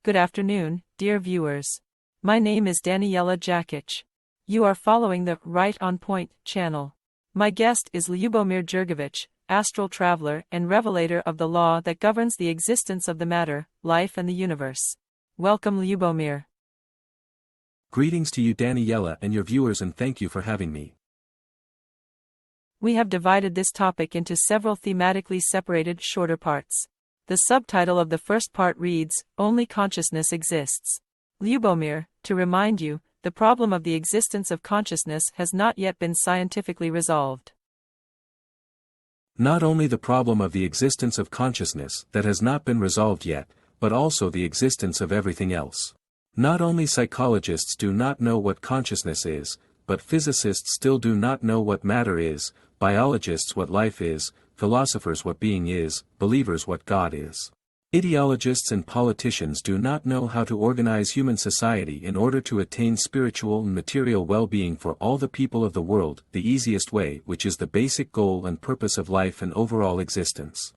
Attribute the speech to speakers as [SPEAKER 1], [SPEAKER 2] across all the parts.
[SPEAKER 1] Good afternoon, dear viewers. My name is Daniela Jergović. You are following the Right on Point channel. My guest is Ljubomir Jergović, astral traveler and revelator of the law that governs the existence of the matter, life and the universe. Welcome, Ljubomir.
[SPEAKER 2] Greetings to you, Daniela, and your viewers, and thank you for having me.
[SPEAKER 1] We have divided this topic into several thematically separated shorter parts. The subtitle of the first part reads, Only Consciousness Exists. Ljubomir, to remind you, the problem of the existence of consciousness has not yet been scientifically resolved.
[SPEAKER 2] Not only the problem of the existence of consciousness that has not been resolved yet, but also the existence of everything else. Not only psychologists do not know what consciousness is, but physicists still do not know what matter is, biologists what life is, philosophers what being is, believers what God is. Ideologists and politicians do not know how to organize human society in order to attain spiritual and material well-being for all the people of the world, the easiest way, which is the basic goal and purpose of life and overall existence.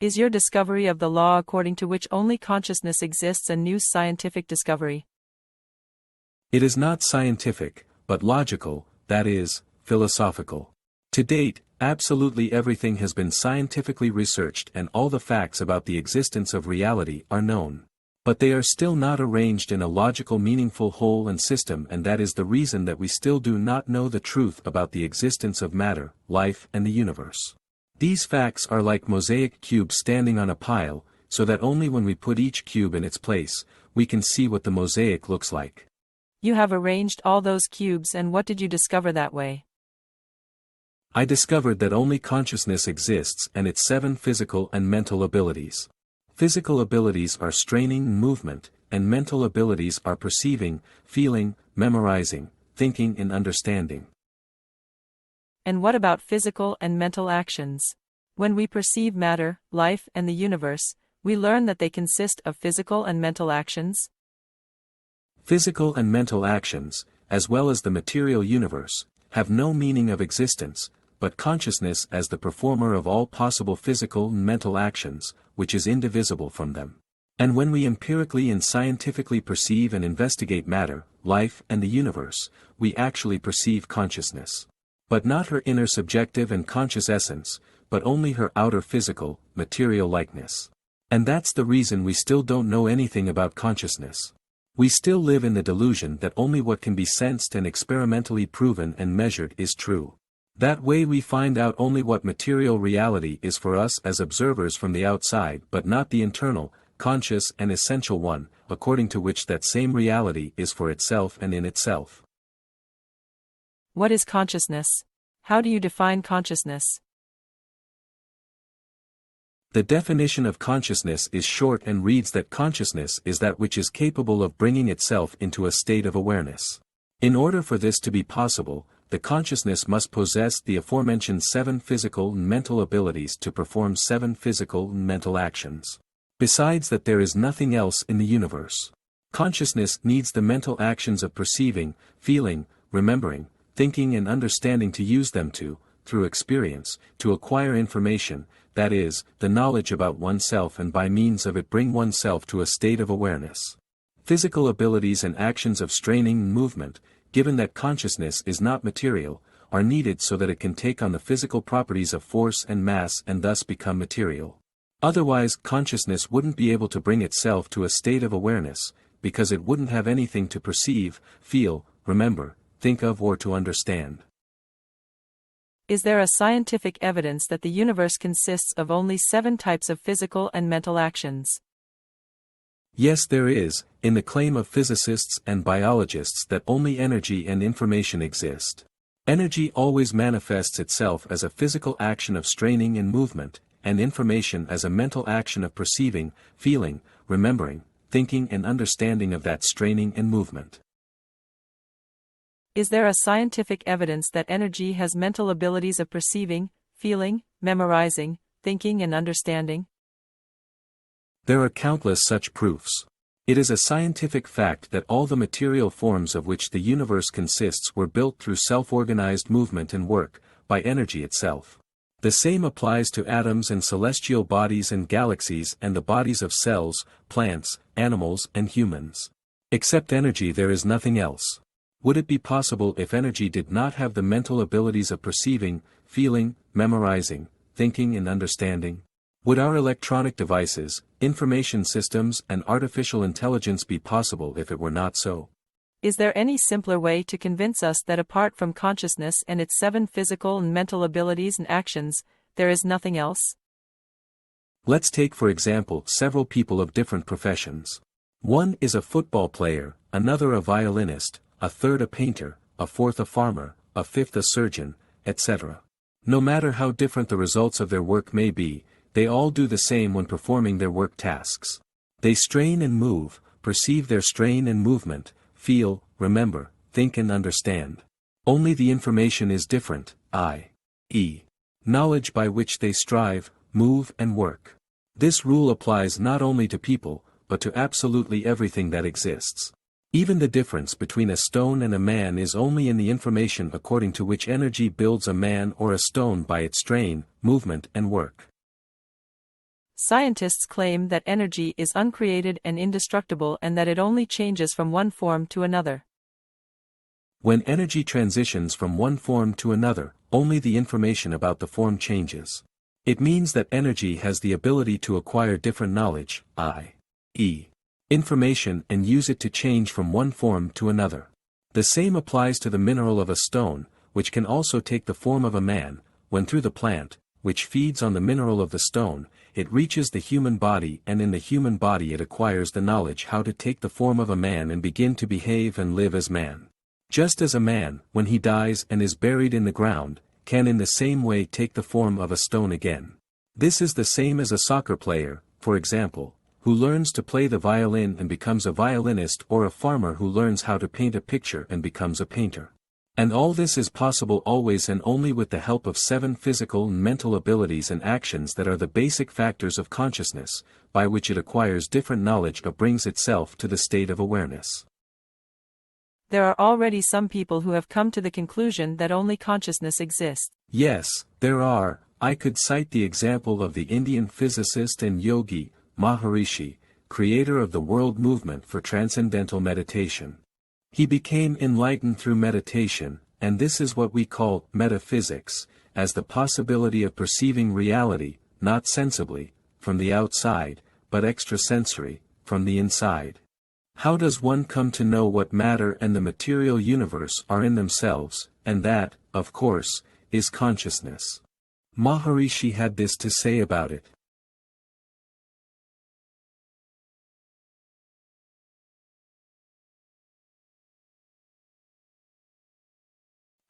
[SPEAKER 1] Is your discovery of the law according to which only consciousness exists a new scientific discovery?
[SPEAKER 2] It is not scientific, but logical, that is, philosophical. To date, absolutely everything has been scientifically researched and all the facts about the existence of reality are known. But they are still not arranged in a logical, meaningful whole and system, and that is the reason that we still do not know the truth about the existence of matter, life and the universe. These facts are like mosaic cubes standing on a pile, so that only when we put each cube in its place, we can see what the mosaic looks like.
[SPEAKER 1] You have arranged all those cubes, and what did you discover that way?
[SPEAKER 2] I discovered that only consciousness exists and its 7 physical and mental abilities. Physical abilities are straining and movement, and mental abilities are perceiving, feeling, memorizing, thinking and understanding.
[SPEAKER 1] And what about physical and mental actions? When we perceive matter, life and the universe, we learn that they consist of physical and mental actions.
[SPEAKER 2] Physical and mental actions, as well as the material universe, have no meaning of existence, but consciousness as the performer of all possible physical and mental actions, which is indivisible from them. And when we empirically and scientifically perceive and investigate matter, life and the universe, we actually perceive consciousness. But not her inner subjective and conscious essence, but only her outer physical, material likeness. And that's the reason we still don't know anything about consciousness. We still live in the delusion that only what can be sensed and experimentally proven and measured is true. That way we find out only what material reality is for us as observers from the outside, but not the internal, conscious and essential one, according to which that same reality is for itself and in itself.
[SPEAKER 1] What is consciousness? How do you define consciousness?
[SPEAKER 2] The definition of consciousness is short and reads that consciousness is that which is capable of bringing itself into a state of awareness. In order for this to be possible, the consciousness must possess the aforementioned 7 physical and mental abilities to perform 7 physical and mental actions. Besides that, there is nothing else in the universe. Consciousness needs the mental actions of perceiving, feeling, remembering, thinking and understanding to use them to, through experience, to acquire information, that is, the knowledge about oneself, and by means of it bring oneself to a state of awareness. Physical abilities and actions of straining and movement, given that consciousness is not material, are needed so that it can take on the physical properties of force and mass and thus become material. Otherwise, consciousness wouldn't be able to bring itself to a state of awareness, because it wouldn't have anything to perceive, feel, remember, think of or to understand.
[SPEAKER 1] Is there a scientific evidence that the universe consists of only 7 types of physical and mental actions?
[SPEAKER 2] Yes, there is, in the claim of physicists and biologists that only energy and information exist. Energy always manifests itself as a physical action of straining and movement, and information as a mental action of perceiving, feeling, remembering, thinking and understanding of that straining and movement.
[SPEAKER 1] Is there a scientific evidence that energy has mental abilities of perceiving, feeling, memorizing, thinking and understanding?
[SPEAKER 2] There are countless such proofs. It is a scientific fact that all the material forms of which the universe consists were built through self-organized movement and work, by energy itself. The same applies to atoms and celestial bodies and galaxies and the bodies of cells, plants, animals and humans. Except energy there is nothing else. Would it be possible if energy did not have the mental abilities of perceiving, feeling, memorizing, thinking and understanding? Would our electronic devices, information systems and artificial intelligence be possible if it were not so?
[SPEAKER 1] Is there any simpler way to convince us that apart from consciousness and its 7 physical and mental abilities and actions, there is nothing else?
[SPEAKER 2] Let's take for example several people of different professions. One is a football player, another a violinist, a third a painter, a fourth a farmer, a fifth a surgeon, etc. No matter how different the results of their work may be, they all do the same when performing their work tasks. They strain and move, perceive their strain and movement, feel, remember, think and understand. Only the information is different, i.e., knowledge by which they strive, move and work. This rule applies not only to people, but to absolutely everything that exists. Even the difference between a stone and a man is only in the information according to which energy builds a man or a stone by its strain, movement and work.
[SPEAKER 1] Scientists claim that energy is uncreated and indestructible and that it only changes from one form to another.
[SPEAKER 2] When energy transitions from one form to another, only the information about the form changes. It means that energy has the ability to acquire different knowledge, i.e., information and use it to change from one form to another. The same applies to the mineral of a stone, which can also take the form of a man, when through the plant, which feeds on the mineral of the stone, it reaches the human body and in the human body it acquires the knowledge how to take the form of a man and begin to behave and live as man. Just as a man, when he dies and is buried in the ground, can in the same way take the form of a stone again. This is the same as a soccer player, for example, who learns to play the violin and becomes a violinist or a farmer who learns how to paint a picture and becomes a painter. And all this is possible always and only with the help of 7 physical and mental abilities and actions that are the basic factors of consciousness, by which it acquires different knowledge or brings itself to the state of awareness.
[SPEAKER 1] There are already some people who have come to the conclusion that only consciousness exists.
[SPEAKER 2] Yes, there are. I could cite the example of the Indian physicist and yogi, Maharishi, creator of the world movement for transcendental meditation. He became enlightened through meditation, and this is what we call metaphysics, as the possibility of perceiving reality, not sensibly, from the outside, but extrasensory, from the inside. How does one come to know what matter and the material universe are in themselves, and that, of course, is consciousness? Maharishi had this to say about it.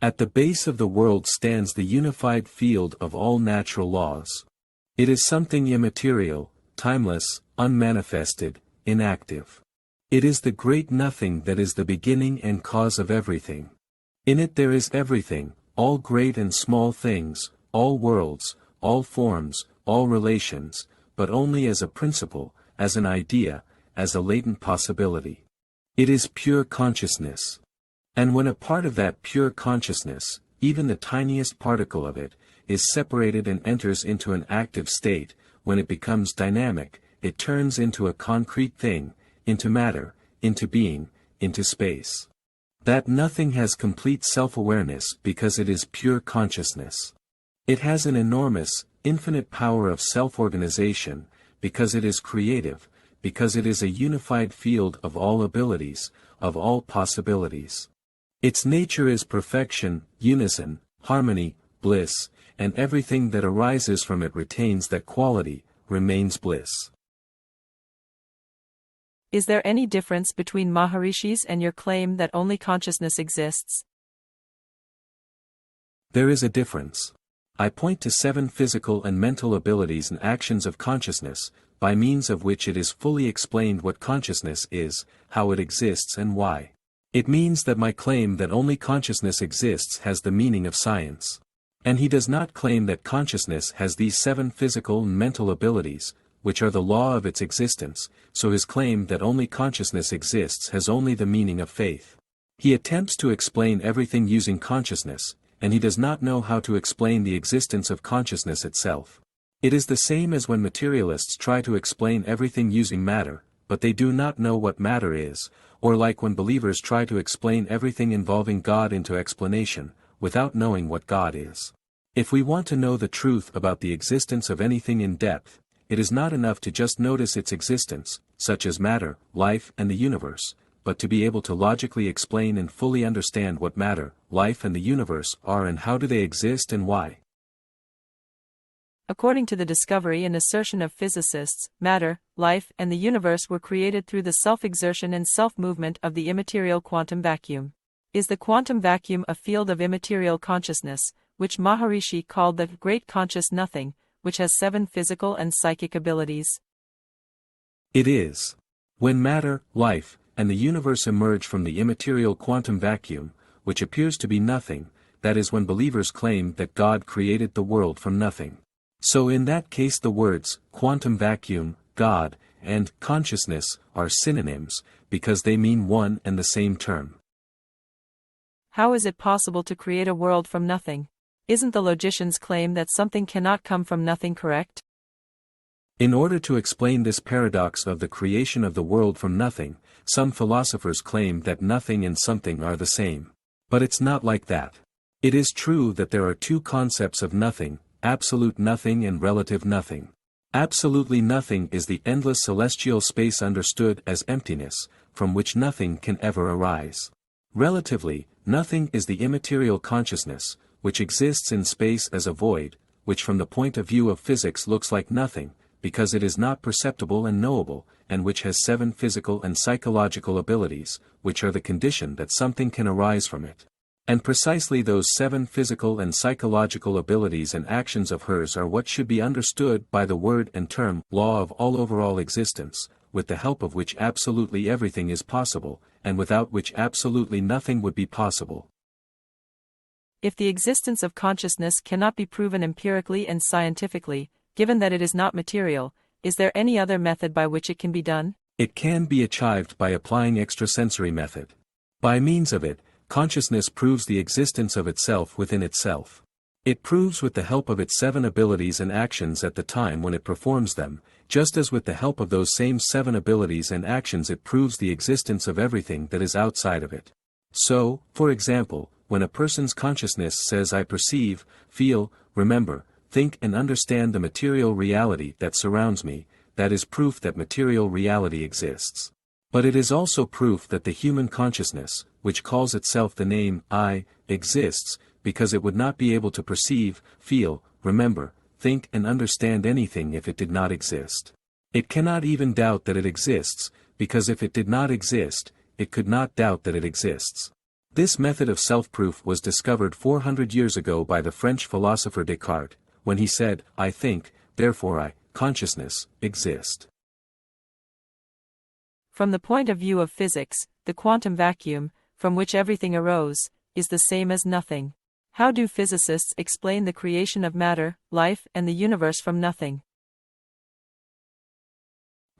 [SPEAKER 2] At the base of the world stands the unified field of all natural laws. It is something immaterial, timeless, unmanifested, inactive. It is the great nothing that is the beginning and cause of everything. In it there is everything, all great and small things, all worlds, all forms, all relations, but only as a principle, as an idea, as a latent possibility. It is pure consciousness. And when a part of that pure consciousness, even the tiniest particle of it, is separated and enters into an active state, when it becomes dynamic, it turns into a concrete thing, into matter, into being, into space. That nothing has complete self-awareness because it is pure consciousness. It has an enormous, infinite power of self-organization, because it is creative, because it is a unified field of all abilities, of all possibilities. Its nature is perfection, unison, harmony, bliss, and everything that arises from it retains that quality, remains bliss.
[SPEAKER 1] Is there any difference between Maharishi's and your claim that only consciousness exists?
[SPEAKER 2] There is a difference. I point to 7 physical and mental abilities and actions of consciousness, by means of which it is fully explained what consciousness is, how it exists and why. It means that my claim that only consciousness exists has the meaning of science. And he does not claim that consciousness has these 7 physical and mental abilities, which are the law of its existence, so his claim that only consciousness exists has only the meaning of faith. He attempts to explain everything using consciousness, and he does not know how to explain the existence of consciousness itself. It is the same as when materialists try to explain everything using matter, but they do not know what matter is, or like when believers try to explain everything involving God into explanation, without knowing what God is. If we want to know the truth about the existence of anything in depth, it is not enough to just notice its existence, such as matter, life and the universe, but to be able to logically explain and fully understand what matter, life and the universe are and how do they exist and why.
[SPEAKER 1] According to the discovery and assertion of physicists, matter, life, and the universe were created through the self-exertion and self-movement of the immaterial quantum vacuum. Is the quantum vacuum a field of immaterial consciousness, which Maharishi called the Great Conscious Nothing, which has 7 physical and psychic abilities?
[SPEAKER 2] It is. When matter, life, and the universe emerge from the immaterial quantum vacuum, which appears to be nothing, that is when believers claim that God created the world from nothing. So in that case the words, quantum vacuum, God, and consciousness, are synonyms, because they mean one and the same term.
[SPEAKER 1] How is it possible to create a world from nothing? Isn't the logician's claim that something cannot come from nothing correct?
[SPEAKER 2] In order to explain this paradox of the creation of the world from nothing, some philosophers claim that nothing and something are the same. But it's not like that. It is true that there are 2 concepts of nothing, absolute nothing and relative nothing. Absolutely nothing is the endless celestial space understood as emptiness, from which nothing can ever arise. Relatively, nothing is the immaterial consciousness, which exists in space as a void, which from the point of view of physics looks like nothing, because it is not perceptible and knowable, and which has 7 physical and psychological abilities, which are the condition that something can arise from it. And precisely those 7 physical and psychological abilities and actions of hers are what should be understood by the word and term law of all overall existence, with the help of which absolutely everything is possible, and without which absolutely nothing would be possible.
[SPEAKER 1] If the existence of consciousness cannot be proven empirically and scientifically, given that it is not material, is there any other method by which it can be done?
[SPEAKER 2] It can be achieved by applying extrasensory method. By means of it, consciousness proves the existence of itself within itself. It proves with the help of its 7 abilities and actions at the time when it performs them, just as with the help of those same 7 abilities and actions it proves the existence of everything that is outside of it. So, for example, when a person's consciousness says I perceive, feel, remember, think and understand the material reality that surrounds me, that is proof that material reality exists. But it is also proof that the human consciousness, which calls itself the name I, exists, because it would not be able to perceive, feel, remember, think and understand anything if it did not exist. It cannot even doubt that it exists, because if it did not exist, it could not doubt that it exists. This method of self-proof was discovered 400 years ago by the French philosopher Descartes, when he said, I think, therefore I, consciousness, exist.
[SPEAKER 1] From the point of view of physics, the quantum vacuum, from which everything arose, is the same as nothing. How do physicists explain the creation of matter, life, and the universe from nothing?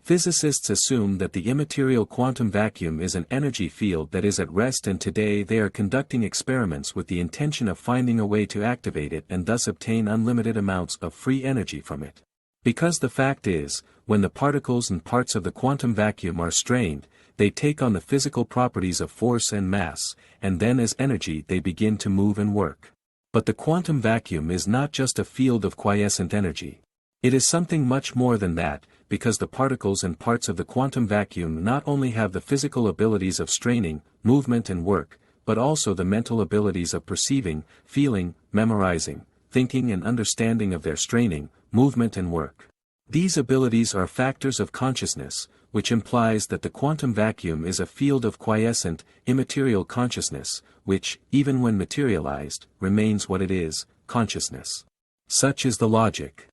[SPEAKER 2] Physicists assume that the immaterial quantum vacuum is an energy field that is at rest, and today they are conducting experiments with the intention of finding a way to activate it and thus obtain unlimited amounts of free energy from it. Because the fact is, when the particles and parts of the quantum vacuum are strained, they take on the physical properties of force and mass, and then as energy they begin to move and work. But the quantum vacuum is not just a field of quiescent energy. It is something much more than that, because the particles and parts of the quantum vacuum not only have the physical abilities of straining, movement and work, but also the mental abilities of perceiving, feeling, memorizing, thinking and understanding of their straining, movement and work. These abilities are factors of consciousness, which implies that the quantum vacuum is a field of quiescent, immaterial consciousness, which, even when materialized, remains what it is, consciousness. Such is the logic.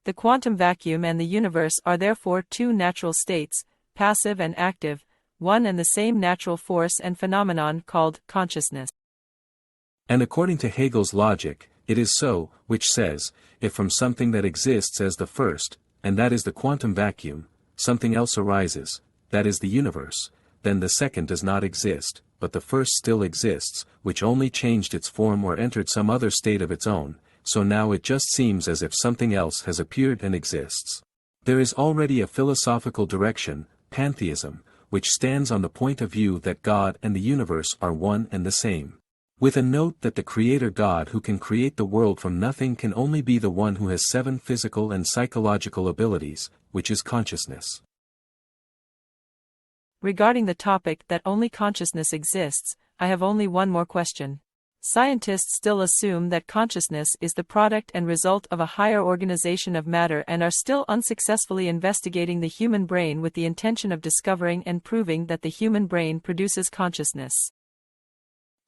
[SPEAKER 1] The quantum vacuum and the universe are therefore 2 natural states, passive and active, one and the same natural force and phenomenon called consciousness.
[SPEAKER 2] And according to Hegel's logic, it is so, which says, if from something that exists as the first, and that is the quantum vacuum, something else arises, that is the universe, then the second does not exist, but the first still exists, which only changed its form or entered some other state of its own, so now it just seems as if something else has appeared and exists. There is already a philosophical direction, pantheism, which stands on the point of view that God and the universe are one and the same. With a note that the Creator God who can create the world from nothing can only be the one who has 7 physical and psychological abilities, which is consciousness.
[SPEAKER 1] Regarding the topic that only consciousness exists, I have only one more question. Scientists still assume that consciousness is the product and result of a higher organization of matter and are still unsuccessfully investigating the human brain with the intention of discovering and proving that the human brain produces consciousness.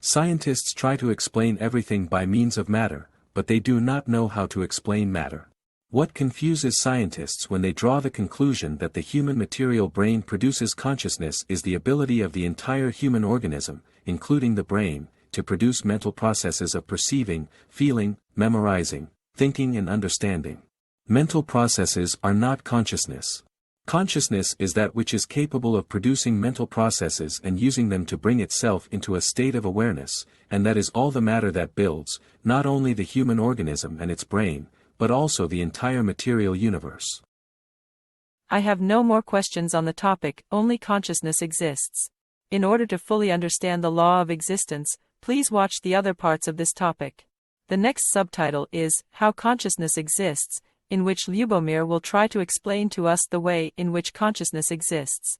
[SPEAKER 2] Scientists try to explain everything by means of matter, but they do not know how to explain matter. What confuses scientists when they draw the conclusion that the human material brain produces consciousness is the ability of the entire human organism, including the brain, to produce mental processes of perceiving, feeling, memorizing, thinking and understanding. Mental processes are not consciousness. Consciousness is that which is capable of producing mental processes and using them to bring itself into a state of awareness, and that is all the matter that builds, not only the human organism and its brain, but also the entire material universe.
[SPEAKER 1] I have no more questions on the topic, only consciousness exists. In order to fully understand the law of existence, please watch the other parts of this topic. The next subtitle is, How Consciousness Exists, in which Ljubomir will try to explain to us the way in which consciousness exists.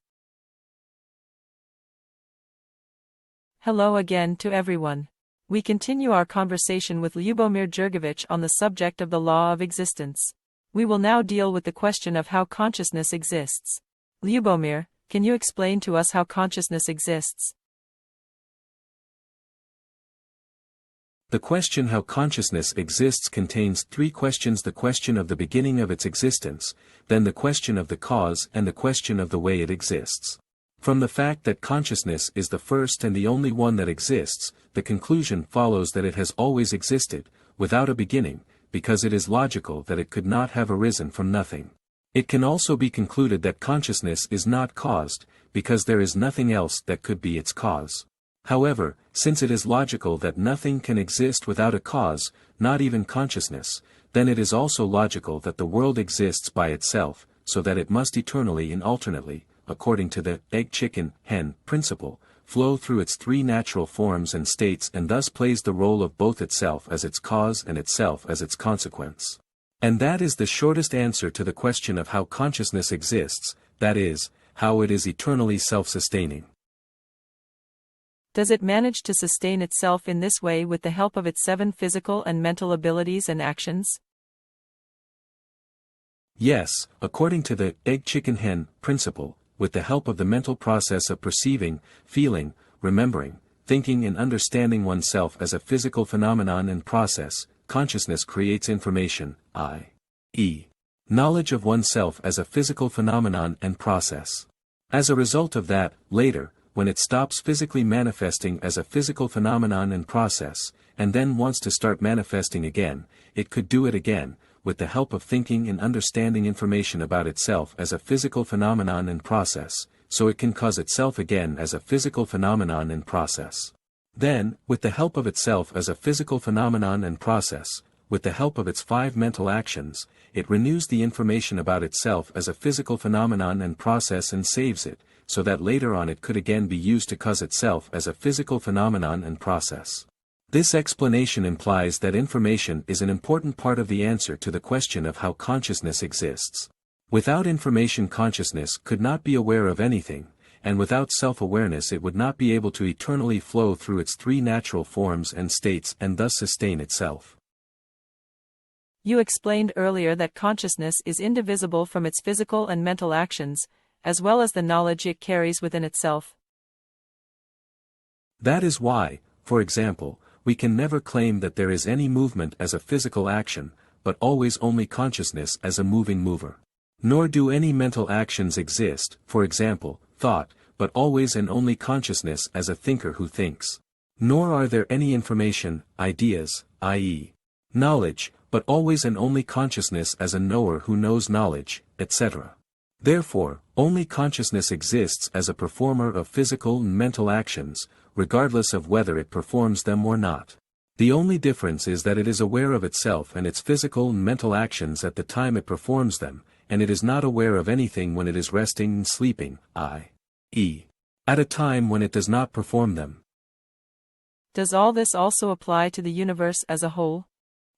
[SPEAKER 1] Hello again to everyone. We continue our conversation with Ljubomir Jergović on the subject of the law of existence. We will now deal with the question of how consciousness exists. Ljubomir, can you explain to us how consciousness exists?
[SPEAKER 2] The question how consciousness exists contains 3 questions: the question of the beginning of its existence, then the question of the cause and the question of the way it exists. From the fact that consciousness is the first and the only one that exists, the conclusion follows that it has always existed, without a beginning, because it is logical that it could not have arisen from nothing. It can also be concluded that consciousness is not caused, because there is nothing else that could be its cause. However, since it is logical that nothing can exist without a cause, not even consciousness, then it is also logical that the world exists by itself, so that it must eternally and alternately, according to the egg-chicken-hen principle, flow through its 3 natural forms and states and thus plays the role of both itself as its cause and itself as its consequence. And that is the shortest answer to the question of how consciousness exists, that is, how it is eternally self-sustaining.
[SPEAKER 1] Does it manage to sustain itself in this way with the help of its 7 physical and mental abilities and actions?
[SPEAKER 2] Yes, according to the egg-chicken-hen principle, with the help of the mental process of perceiving, feeling, remembering, thinking and understanding oneself as a physical phenomenon and process, consciousness creates information, i.e., knowledge of oneself as a physical phenomenon and process. As a result of that, later, when it stops physically manifesting as a physical phenomenon and process, and then wants to start manifesting again, it could do it again, with the help of thinking and understanding information about itself as a physical phenomenon and process, so it can cause itself again as a physical phenomenon and process. Then, with the help of itself as a physical phenomenon and process, with the help of its 5 mental actions, it renews the information about itself as a physical phenomenon and process and saves it, so that later on it could again be used to cause itself as a physical phenomenon and process. This explanation implies that information is an important part of the answer to the question of how consciousness exists. Without information, consciousness could not be aware of anything, and without self-awareness it would not be able to eternally flow through its 3 natural forms and states and thus sustain itself.
[SPEAKER 1] You explained earlier that consciousness is indivisible from its physical and mental actions, as well as the knowledge it carries within itself.
[SPEAKER 2] That is why, for example, we can never claim that there is any movement as a physical action, but always only consciousness as a moving mover. Nor do any mental actions exist, for example, thought, but always and only consciousness as a thinker who thinks. Nor are there any information, ideas, i.e., knowledge, but always and only consciousness as a knower who knows knowledge, etc. Therefore, only consciousness exists as a performer of physical and mental actions, regardless of whether it performs them or not. The only difference is that it is aware of itself and its physical and mental actions at the time it performs them, and it is not aware of anything when it is resting and sleeping, i.e., at a time when it does not perform them.
[SPEAKER 1] Does all this also apply to the universe as a whole?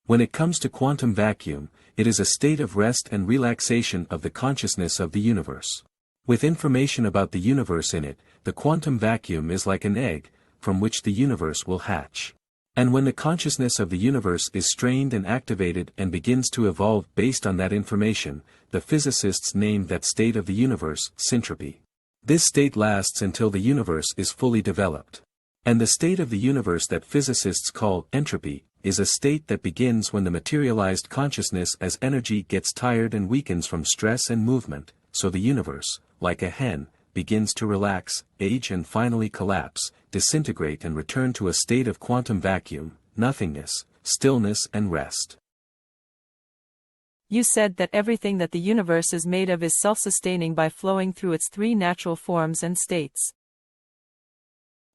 [SPEAKER 2] When it comes to quantum vacuum, it is a state of rest and relaxation of the consciousness of the universe. With information about the universe in it, the quantum vacuum is like an egg, from which the universe will hatch. And when the consciousness of the universe is strained and activated and begins to evolve based on that information, the physicists named that state of the universe syntropy. This state lasts until the universe is fully developed. And the state of the universe that physicists call entropy is a state that begins when the materialized consciousness as energy gets tired and weakens from stress and movement, so the universe, like a hen, begins to relax, age and finally collapse, disintegrate and return to a state of quantum vacuum, nothingness, stillness and rest.
[SPEAKER 1] You said that everything that the universe is made of is self-sustaining by flowing through its three natural forms and states.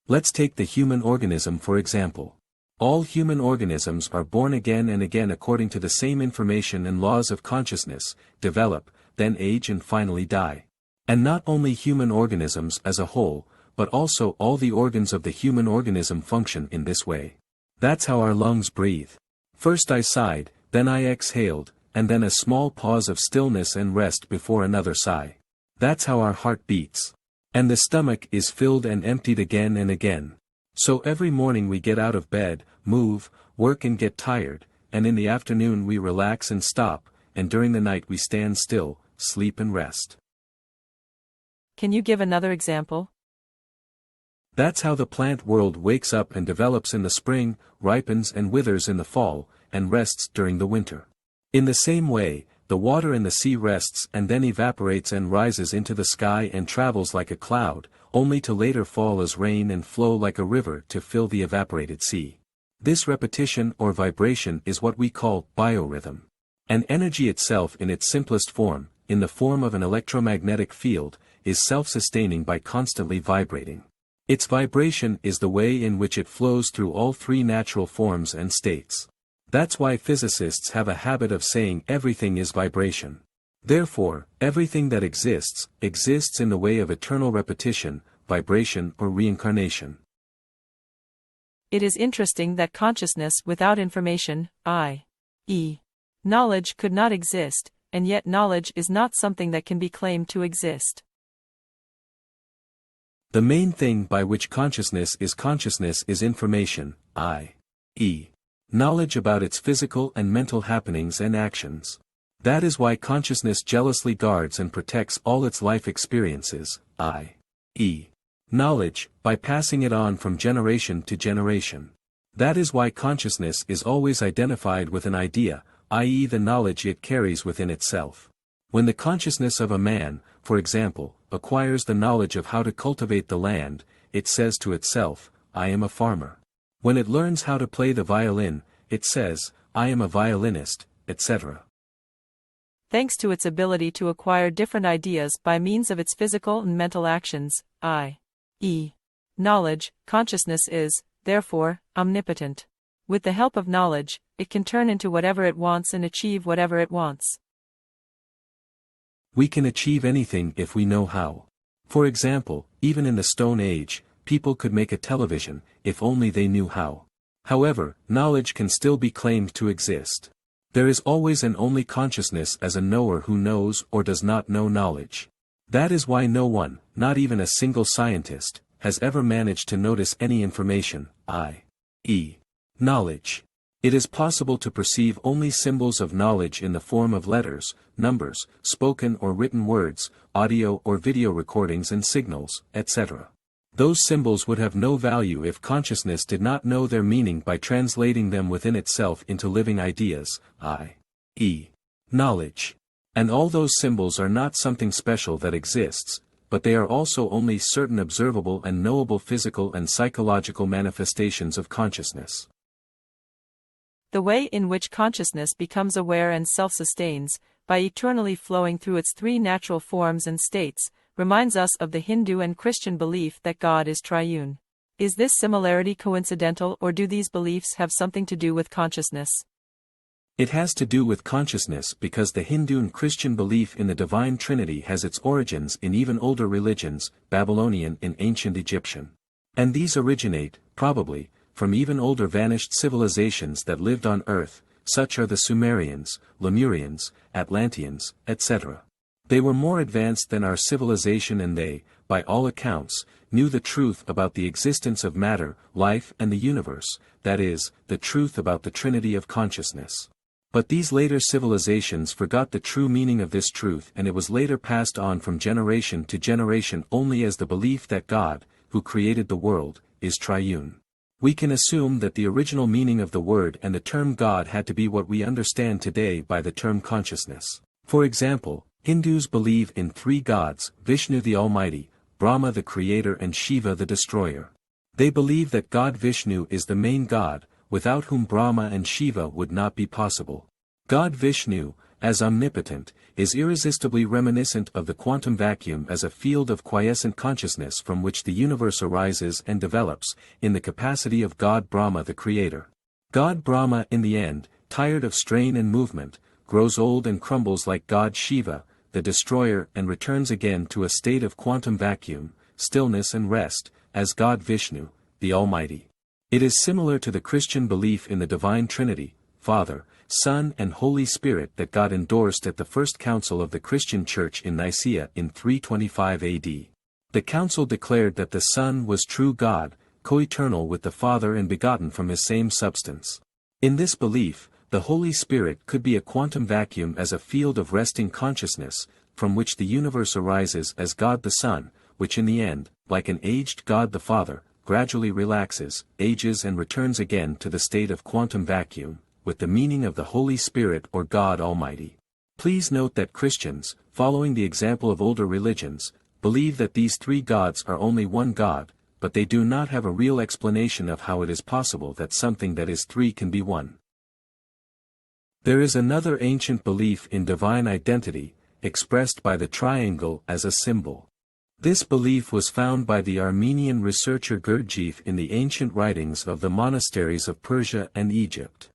[SPEAKER 2] Let's take the human organism for example. All human organisms are born again and again according to the same information and laws of consciousness, develop, then age and finally die. And not only human organisms as a whole, but also all the organs of the human organism function in this way. That's how our lungs breathe. First I sighed, then I exhaled, and then a small pause of stillness and rest before another sigh. That's how our heart beats. And the stomach is filled and emptied again and again. So every morning we get out of bed, move, work and get tired, and in the afternoon we relax and stop, and during the night we stand still, sleep and rest.
[SPEAKER 1] Can you give another example?
[SPEAKER 2] That's how the plant world wakes up and develops in the spring, ripens and withers in the fall, and rests during the winter. In the same way, the water in the sea rests and then evaporates and rises into the sky and travels like a cloud, only to later fall as rain and flow like a river to fill the evaporated sea. This repetition or vibration is what we call biorhythm. And energy itself in its simplest form, in the form of an electromagnetic field, is self-sustaining by constantly vibrating. Its vibration is the way in which it flows through all three natural forms and states. That's why physicists have a habit of saying everything is vibration. Therefore, everything that exists, exists in the way of eternal repetition, vibration or reincarnation.
[SPEAKER 1] It is interesting that consciousness without information, i.e., knowledge could not exist, and yet knowledge is not something that can be claimed to exist.
[SPEAKER 2] The main thing by which consciousness is information, i.e., knowledge about its physical and mental happenings and actions. That is why consciousness jealously guards and protects all its life experiences, i.e., knowledge, by passing it on from generation to generation. That is why consciousness is always identified with an idea, i.e. the knowledge it carries within itself. When the consciousness of a man, for example, acquires the knowledge of how to cultivate the land, it says to itself, I am a farmer. When it learns how to play the violin, it says, I am a violinist, etc.
[SPEAKER 1] Thanks to its ability to acquire different ideas by means of its physical and mental actions, i.e., knowledge, consciousness is, therefore, omnipotent. With the help of knowledge, it can turn into whatever it wants and achieve whatever it wants.
[SPEAKER 2] We can achieve anything if we know how. For example, even in the Stone Age, people could make a television, if only they knew how. However, knowledge can still be claimed to exist. There is always and only consciousness as a knower who knows or does not know knowledge. That is why no one, not even a single scientist, has ever managed to notice any information, i.e., knowledge. It is possible to perceive only symbols of knowledge in the form of letters, numbers, spoken or written words, audio or video recordings and signals, etc. Those symbols would have no value if consciousness did not know their meaning by translating them within itself into living ideas, i.e., knowledge. And all those symbols are not something special that exists, but they are also only certain observable and knowable physical and psychological manifestations of consciousness.
[SPEAKER 1] The way in which consciousness becomes aware and self-sustains, by eternally flowing through its three natural forms and states, reminds us of the Hindu and Christian belief that God is triune. Is this similarity coincidental, or do these beliefs have something to do with consciousness?
[SPEAKER 2] It has to do with consciousness because the Hindu and Christian belief in the divine Trinity has its origins in even older religions, Babylonian and ancient Egyptian. And these originate, probably, from even older vanished civilizations that lived on Earth, such are the Sumerians, Lemurians, Atlanteans, etc. They were more advanced than our civilization, and they, by all accounts, knew the truth about the existence of matter, life and the universe, that is, the truth about the Trinity of consciousness. But these later civilizations forgot the true meaning of this truth, and it was later passed on from generation to generation only as the belief that God, who created the world, is triune. We can assume that the original meaning of the word and the term God had to be what we understand today by the term consciousness. For example, Hindus believe in three gods: Vishnu the Almighty, Brahma the Creator, and Shiva the Destroyer. They believe that God Vishnu is the main God, without whom Brahma and Shiva would not be possible. God Vishnu, as omnipotent, is irresistibly reminiscent of the quantum vacuum as a field of quiescent consciousness from which the universe arises and develops, in the capacity of God Brahma the Creator. God Brahma, in the end, tired of strain and movement, grows old and crumbles like God Shiva, the Destroyer, and returns again to a state of quantum vacuum, stillness and rest, as God Vishnu, the Almighty. It is similar to the Christian belief in the divine Trinity, Father, Son and Holy Spirit, that God endorsed at the First Council of the Christian Church in Nicaea in 325 AD. The council declared that the Son was true God, co-eternal with the Father and begotten from his same substance. In this belief, the Holy Spirit could be a quantum vacuum as a field of resting consciousness, from which the universe arises as God the Son, which in the end, like an aged God the Father, gradually relaxes, ages and returns again to the state of quantum vacuum, with the meaning of the Holy Spirit or God Almighty. Please note that Christians, following the example of older religions, believe that these three gods are only one God, but they do not have a real explanation of how it is possible that something that is three can be one. There is another ancient belief in divine identity, expressed by the triangle as a symbol. This belief was found by the Armenian researcher Gurdjieff in the ancient writings of the monasteries of Persia and Egypt.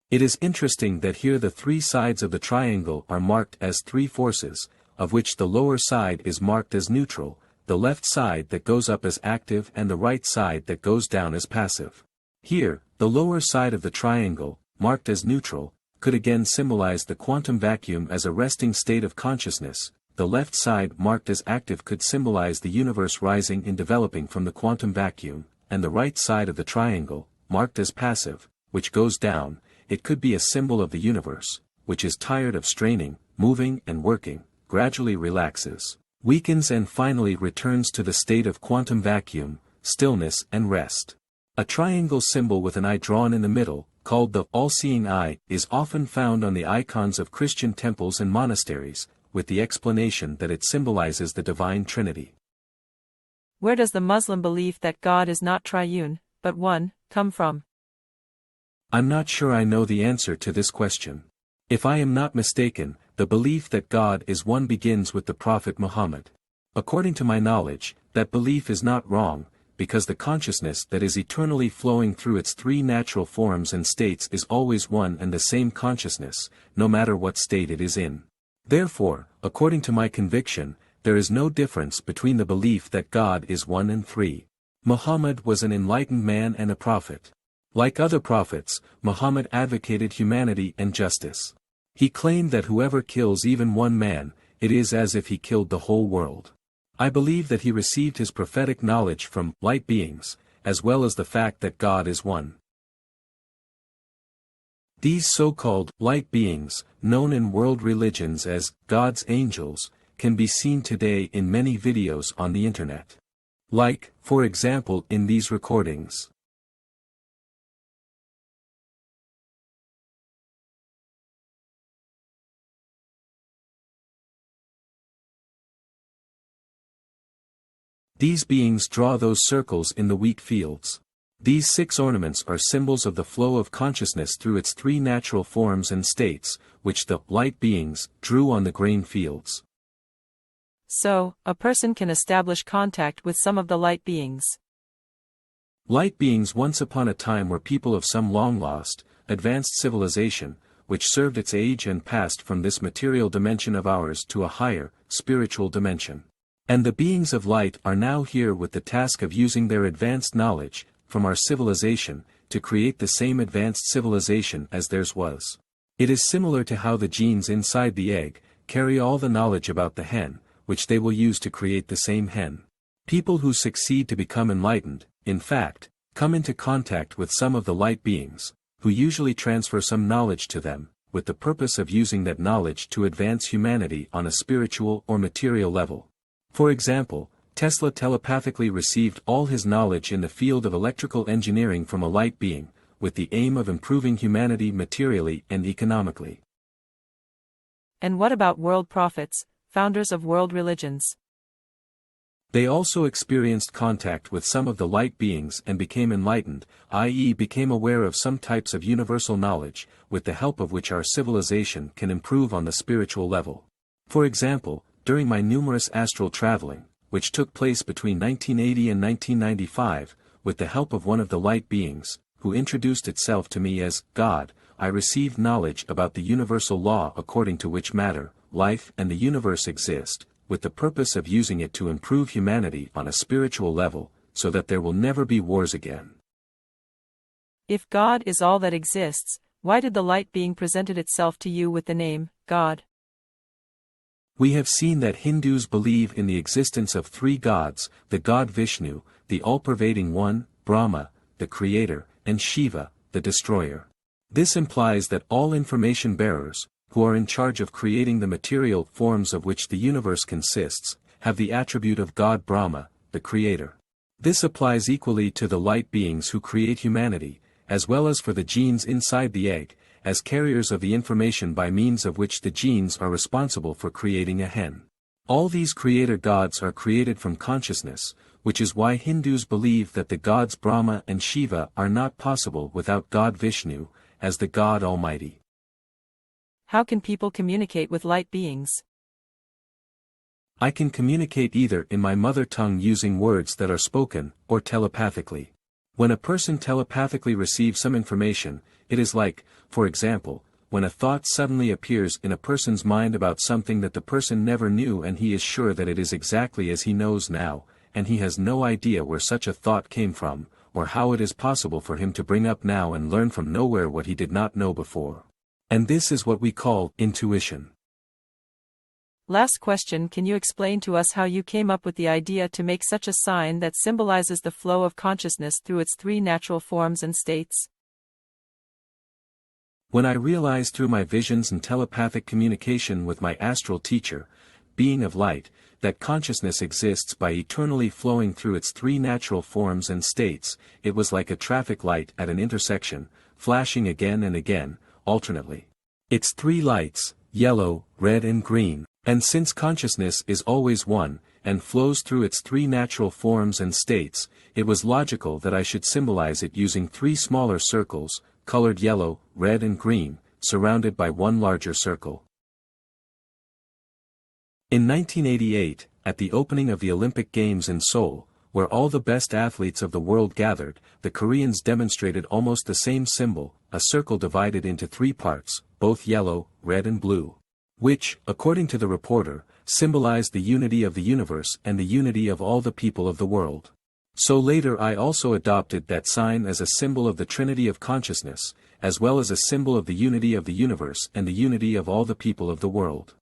[SPEAKER 2] It is interesting that here the three sides of the triangle are marked as three forces, of which the lower side is marked as neutral, the left side that goes up as active and the right side that goes down as passive. Here, the lower side of the triangle, marked as neutral, could again symbolize the quantum vacuum as a resting state of consciousness. The left side marked as active could symbolize the universe rising and developing from the quantum vacuum, and the right side of the triangle, marked as passive, which goes down, it could be a symbol of the universe, which is tired of straining, moving and working, gradually relaxes, weakens and finally returns to the state of quantum vacuum, stillness and rest. A triangle symbol with an eye drawn in the middle, called the all-seeing eye, is often found on the icons of Christian temples and monasteries, with the explanation that it symbolizes the divine Trinity.
[SPEAKER 1] Where does the Muslim belief that God is not triune, but one, come from?
[SPEAKER 2] I'm not sure I know the answer to this question. If I am not mistaken, the belief that God is one begins with the Prophet Muhammad. According to my knowledge, that belief is not wrong, because the consciousness that is eternally flowing through its three natural forms and states is always one and the same consciousness, no matter what state it is in. Therefore, according to my conviction, there is no difference between the belief that God is one and three. Muhammad was an enlightened man and a prophet. Like other prophets, Muhammad advocated humanity and justice. He claimed that whoever kills even one man, it is as if he killed the whole world. I believe that he received his prophetic knowledge from light beings, as well as the fact that God is one. These so-called light beings, known in world religions as God's angels, can be seen today in many videos on the internet. Like, for example, in these recordings. These beings draw those circles in the wheat fields. These 6 ornaments are symbols of the flow of consciousness through its 3 natural forms and states, which the light beings drew on the grain fields.
[SPEAKER 1] So, a person can establish contact with some of the light beings.
[SPEAKER 2] Light beings once upon a time were people of some long-lost, advanced civilization, which served its age and passed from this material dimension of ours to a higher, spiritual dimension. And the beings of light are now here with the task of using their advanced knowledge, from our civilization, to create the same advanced civilization as theirs was. It is similar to how the genes inside the egg carry all the knowledge about the hen, which they will use to create the same hen. People who succeed to become enlightened, in fact, come into contact with some of the light beings, who usually transfer some knowledge to them, with the purpose of using that knowledge to advance humanity on a spiritual or material level. For example, Tesla telepathically received all his knowledge in the field of electrical engineering from a light being, with the aim of improving humanity materially and economically.
[SPEAKER 1] And what about world prophets, founders of world religions?
[SPEAKER 2] They also experienced contact with some of the light beings and became enlightened, i.e. became aware of some types of universal knowledge, with the help of which our civilization can improve on the spiritual level. For example, during my numerous astral traveling, which took place between 1980 and 1995, with the help of one of the light beings, who introduced itself to me as God, I received knowledge about the universal law according to which matter, life and the universe exist, with the purpose of using it to improve humanity on a spiritual level, so that there will never be wars again.
[SPEAKER 1] If God is all that exists, why did the light being presented itself to you with the name, God?
[SPEAKER 2] We have seen that Hindus believe in the existence of 3 gods, the god Vishnu, the all-pervading one, Brahma, the creator, and Shiva, the destroyer. This implies that all information bearers, who are in charge of creating the material forms of which the universe consists, have the attribute of God Brahma, the creator. This applies equally to the light beings who create humanity, as well as for the genes inside the egg, as carriers of the information by means of which the genes are responsible for creating a hen. All these creator gods are created from consciousness, which is why Hindus believe that the gods Brahma and Shiva are not possible without God Vishnu, as the God Almighty.
[SPEAKER 1] How can people communicate with light beings?
[SPEAKER 2] I can communicate either in my mother tongue using words that are spoken, or telepathically. When a person telepathically receives some information, it is like, for example, when a thought suddenly appears in a person's mind about something that the person never knew and he is sure that it is exactly as he knows now, and he has no idea where such a thought came from, or how it is possible for him to bring up now and learn from nowhere what he did not know before. And this is what we call intuition.
[SPEAKER 1] Last question: can you explain to us how you came up with the idea to make such a sign that symbolizes the flow of consciousness through its 3 natural forms and states?
[SPEAKER 2] When I realized through my visions and telepathic communication with my astral teacher, being of light, that consciousness exists by eternally flowing through its 3 natural forms and states, it was like a traffic light at an intersection, flashing again and again, alternately. Its 3 lights, yellow, red and green, and since consciousness is always one, and flows through its 3 natural forms and states, it was logical that I should symbolize it using 3 smaller circles, colored yellow, red and green, surrounded by 1 larger circle. In 1988, at the opening of the Olympic Games in Seoul, where all the best athletes of the world gathered, the Koreans demonstrated almost the same symbol, a circle divided into 3 parts, both yellow, red and blue, which, according to the reporter, symbolized the unity of the universe and the unity of all the people of the world. So later I also adopted that sign as a symbol of the Trinity of Consciousness, as well as a symbol of the unity of the universe and the unity of all the people of the world.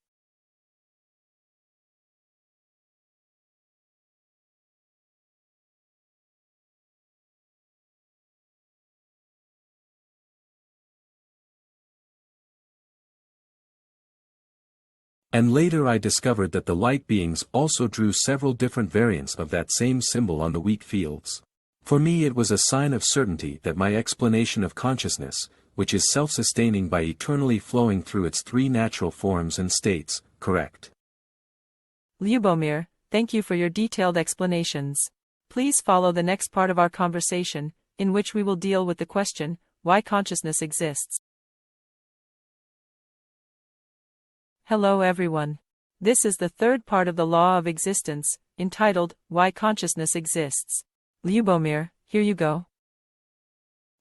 [SPEAKER 2] And later I discovered that the light beings also drew several different variants of that same symbol on the wheat fields. For me it was a sign of certainty that my explanation of consciousness, which is self-sustaining by eternally flowing through its 3 natural forms and states, correct.
[SPEAKER 1] Ljubomir, thank you for your detailed explanations. Please follow the next part of our conversation, in which we will deal with the question, why consciousness exists. Hello everyone. This is the third part of the law of existence, entitled, Why Consciousness Exists. Ljubomir, here you go.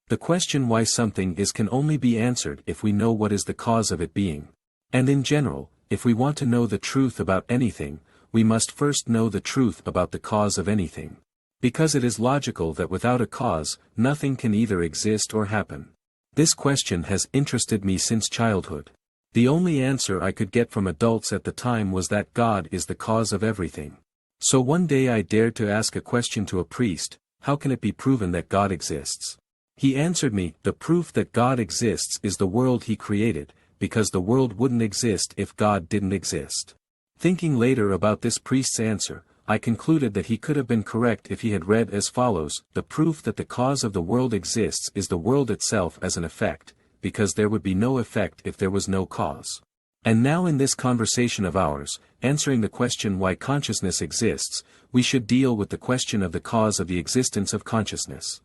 [SPEAKER 2] The question why something is can only be answered if we know what is the cause of it being. And in general, if we want to know the truth about anything, we must first know the truth about the cause of anything. Because it is logical that without a cause, nothing can either exist or happen. This question has interested me since childhood. The only answer I could get from adults at the time was that God is the cause of everything. So one day I dared to ask a question to a priest, how can it be proven that God exists? He answered me, the proof that God exists is the world he created, because the world wouldn't exist if God didn't exist. Thinking later about this priest's answer, I concluded that he could have been correct if he had read as follows, the proof that the cause of the world exists is the world itself as an effect, because there would be no effect if there was no cause. And now in this conversation of ours, answering the question why consciousness exists, we should deal with the question of the cause of the existence of consciousness.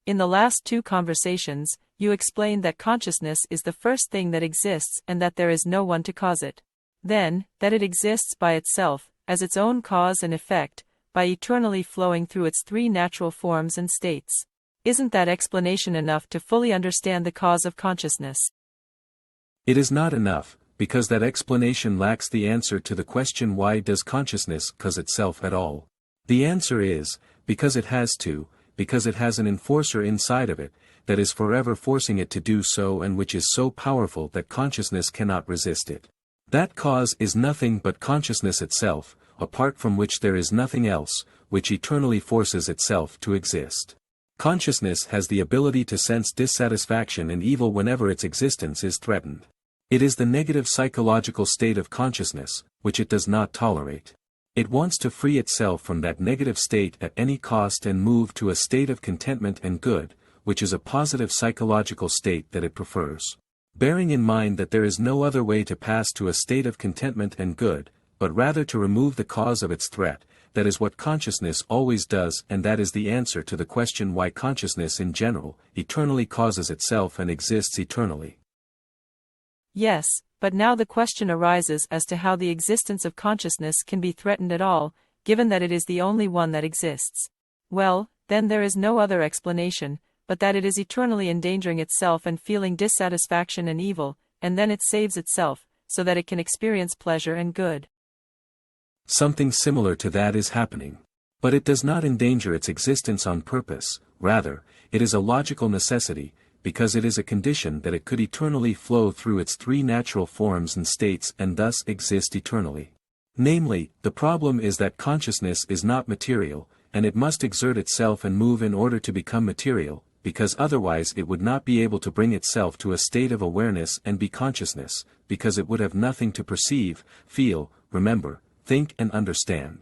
[SPEAKER 1] In the last two conversations, you explained that consciousness is the first thing that exists and that there is no one to cause it. Then, that it exists by itself, as its own cause and effect, by eternally flowing through its three natural forms and states. Isn't that explanation enough to fully understand the cause of consciousness?
[SPEAKER 2] It is not enough, because that explanation lacks the answer to the question why does consciousness cause itself at all? The answer is, because it has to, because it has an enforcer inside of it, that is forever forcing it to do so and which is so powerful that consciousness cannot resist it. That cause is nothing but consciousness itself, apart from which there is nothing else, which eternally forces itself to exist. Consciousness has the ability to sense dissatisfaction and evil whenever its existence is threatened. It is the negative psychological state of consciousness, which it does not tolerate. It wants to free itself from that negative state at any cost and move to a state of contentment and good, which is a positive psychological state that it prefers. Bearing in mind that there is no other way to pass to a state of contentment and good, but rather to remove the cause of its threat, that is what consciousness always does, and that is the answer to the question why consciousness in general, eternally causes itself and exists eternally.
[SPEAKER 1] Yes, but now the question arises as to how the existence of consciousness can be threatened at all, given that it is the only one that exists. Well, then there is no other explanation, but that it is eternally endangering itself and feeling dissatisfaction and evil, and then it saves itself, so that it can experience pleasure and good.
[SPEAKER 2] Something similar to that is happening. But it does not endanger its existence on purpose, rather, it is a logical necessity, because it is a condition that it could eternally flow through its three natural forms and states and thus exist eternally. Namely, the problem is that consciousness is not material, and it must exert itself and move in order to become material, because otherwise it would not be able to bring itself to a state of awareness and be consciousness, because it would have nothing to perceive, feel, remember, think and understand.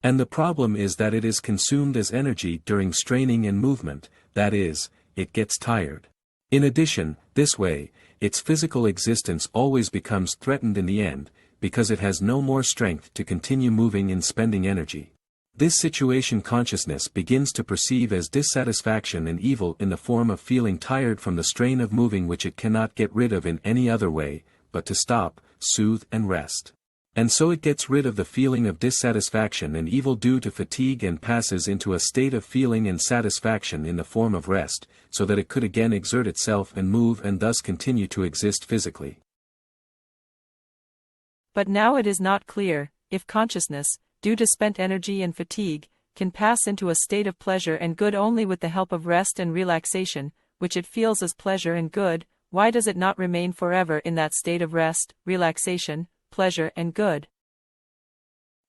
[SPEAKER 2] And the problem is that it is consumed as energy during straining and movement, that is, it gets tired. In addition, this way, its physical existence always becomes threatened in the end, because it has no more strength to continue moving and spending energy. This situation consciousness begins to perceive as dissatisfaction and evil in the form of feeling tired from the strain of moving which it cannot get rid of in any other way, but to stop, soothe and rest. And so it gets rid of the feeling of dissatisfaction and evil due to fatigue and passes into a state of feeling and satisfaction in the form of rest, so that it could again exert itself and move and thus continue to exist physically.
[SPEAKER 1] But now it is not clear, if consciousness, due to spent energy and fatigue, can pass into a state of pleasure and good only with the help of rest and relaxation, which it feels as pleasure and good, why does it not remain forever in that state of rest, relaxation, pleasure and good?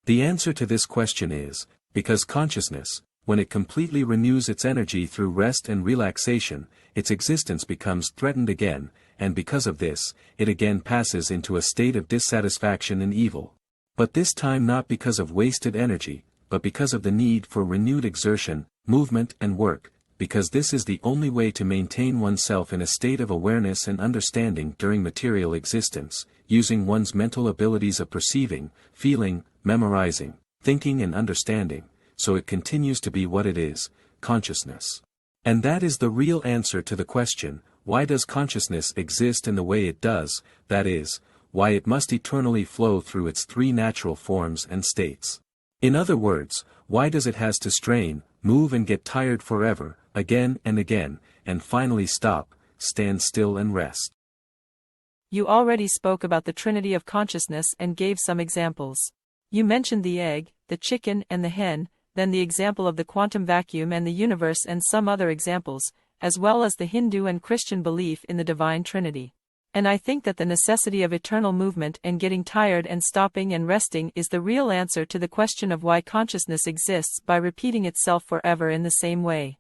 [SPEAKER 2] The answer to this question is, because consciousness, when it completely renews its energy through rest and relaxation, its existence becomes threatened again, and because of this, it again passes into a state of dissatisfaction and evil. But this time not because of wasted energy, but because of the need for renewed exertion, movement and work, because this is the only way to maintain oneself in a state of awareness and understanding during material existence, using one's mental abilities of perceiving, feeling, memorizing, thinking and understanding, so it continues to be what it is, consciousness. And that is the real answer to the question, why does consciousness exist in the way it does, that is, why it must eternally flow through its three natural forms and states. In other words, why does it has to strain, move and get tired forever, again, and finally stop, stand still and rest?
[SPEAKER 1] You already spoke about the trinity of consciousness and gave some examples. You mentioned the egg, the chicken and the hen, then the example of the quantum vacuum and the universe and some other examples, as well as the Hindu and Christian belief in the divine trinity. And I think that the necessity of eternal movement and getting tired and stopping and resting is the real answer to the question of why consciousness exists by repeating itself forever in the same way.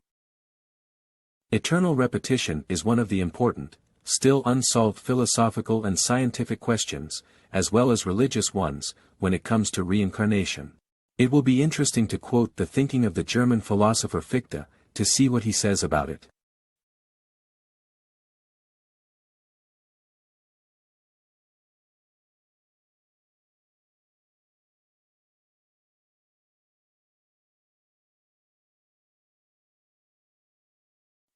[SPEAKER 2] Eternal repetition is one of the important, still unsolved philosophical and scientific questions, as well as religious ones, when it comes to reincarnation. It will be interesting to quote the thinking of the German philosopher Fichte, to see what he says about it.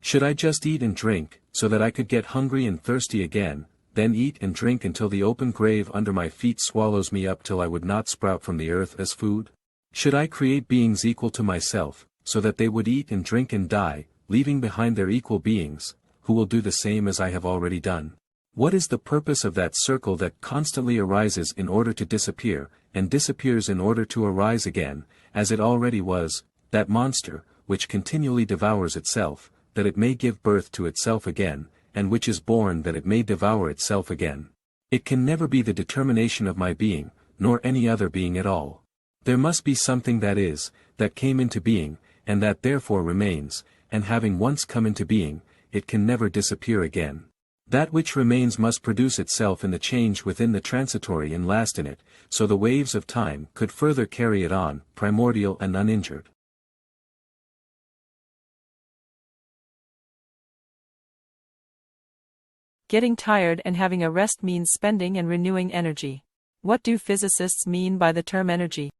[SPEAKER 2] Should I just eat and drink, so that I could get hungry and thirsty again, then eat and drink until the open grave under my feet swallows me up till I would not sprout from the earth as food? Should I create beings equal to myself, so that they would eat and drink and die, leaving behind their equal beings, who will do the same as I have already done? What is the purpose of that circle that constantly arises in order to disappear, and disappears in order to arise again, as it already was, that monster, which continually devours itself, that it may give birth to itself again, and which is born that it may devour itself again? It can never be the determination of my being, nor any other being at all. There must be something that is, that came into being, and that therefore remains, and having once come into being, it can never disappear again. That which remains must produce itself in the change within the transitory and last in it, so the waves of time could further carry it on, primordial and uninjured.
[SPEAKER 1] Getting tired and having a rest means spending and renewing energy. What do physicists mean by the term energy?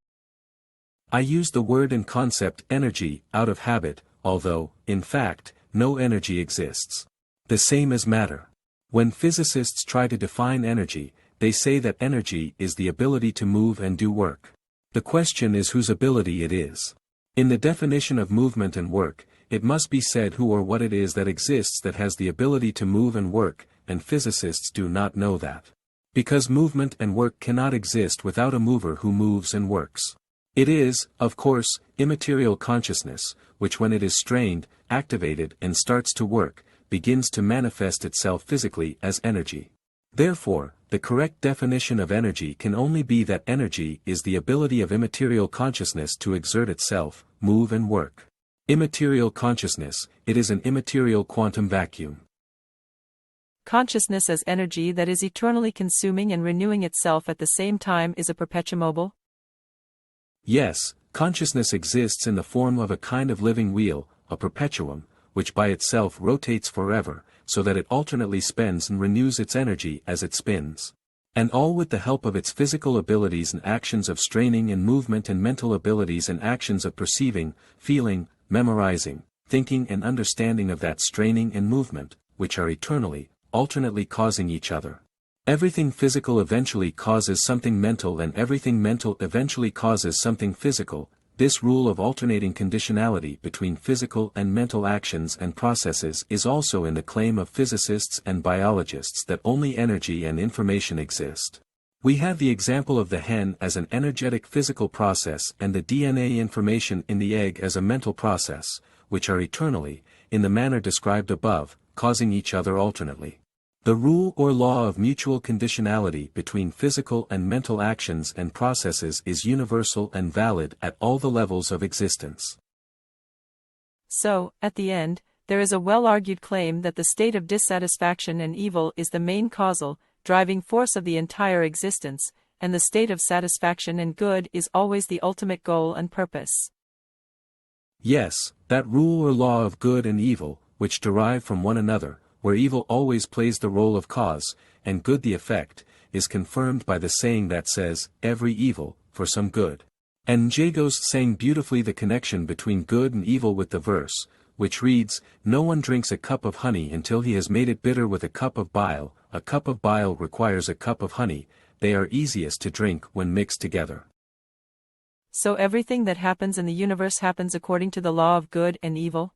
[SPEAKER 2] I use the word and concept energy out of habit, although, in fact, no energy exists. The same as matter. When physicists try to define energy, they say that energy is the ability to move and do work. The question is whose ability it is. In the definition of movement and work, it must be said who or what it is that exists that has the ability to move and work, and physicists do not know that. Because movement and work cannot exist without a mover who moves and works. It is, of course, immaterial consciousness, which when it is strained, activated and starts to work, begins to manifest itself physically as energy. Therefore, the correct definition of energy can only be that energy is the ability of immaterial consciousness to exert itself, move and work. Immaterial consciousness, it is an immaterial quantum vacuum.
[SPEAKER 1] Consciousness as energy that is eternally consuming and renewing itself at the same time is a perpetuum?
[SPEAKER 2] Yes, consciousness exists in the form of a kind of living wheel, a perpetuum, which by itself rotates forever, so that it alternately spends and renews its energy as it spins. And all with the help of its physical abilities and actions of straining and movement and mental abilities and actions of perceiving, feeling, memorizing, thinking and understanding of that straining and movement, which are eternally, alternately causing each other. Everything physical eventually causes something mental and everything mental eventually causes something physical. This rule of alternating conditionality between physical and mental actions and processes is also in the claim of physicists and biologists that only energy and information exist. We have the example of the hen as an energetic physical process and the DNA information in the egg as a mental process, which are eternally, in the manner described above, causing each other alternately. The rule or law of mutual conditionality between physical and mental actions and processes is universal and valid at all the levels of existence.
[SPEAKER 1] So, at the end, there is a well-argued claim that the state of dissatisfaction and evil is the main causal, driving force of the entire existence, and the state of satisfaction and good is always the ultimate goal and purpose.
[SPEAKER 2] Yes, that rule or law of good and evil, which derive from one another, where evil always plays the role of cause, and good the effect, is confirmed by the saying that says, every evil, for some good. And Jergović sang beautifully the connection between good and evil with the verse, which reads, "No one drinks a cup of honey until he has made it bitter with a cup of bile. A cup of bile requires a cup of honey. They are easiest to drink when mixed together."
[SPEAKER 1] So everything that happens in the universe happens according to the law of good and evil?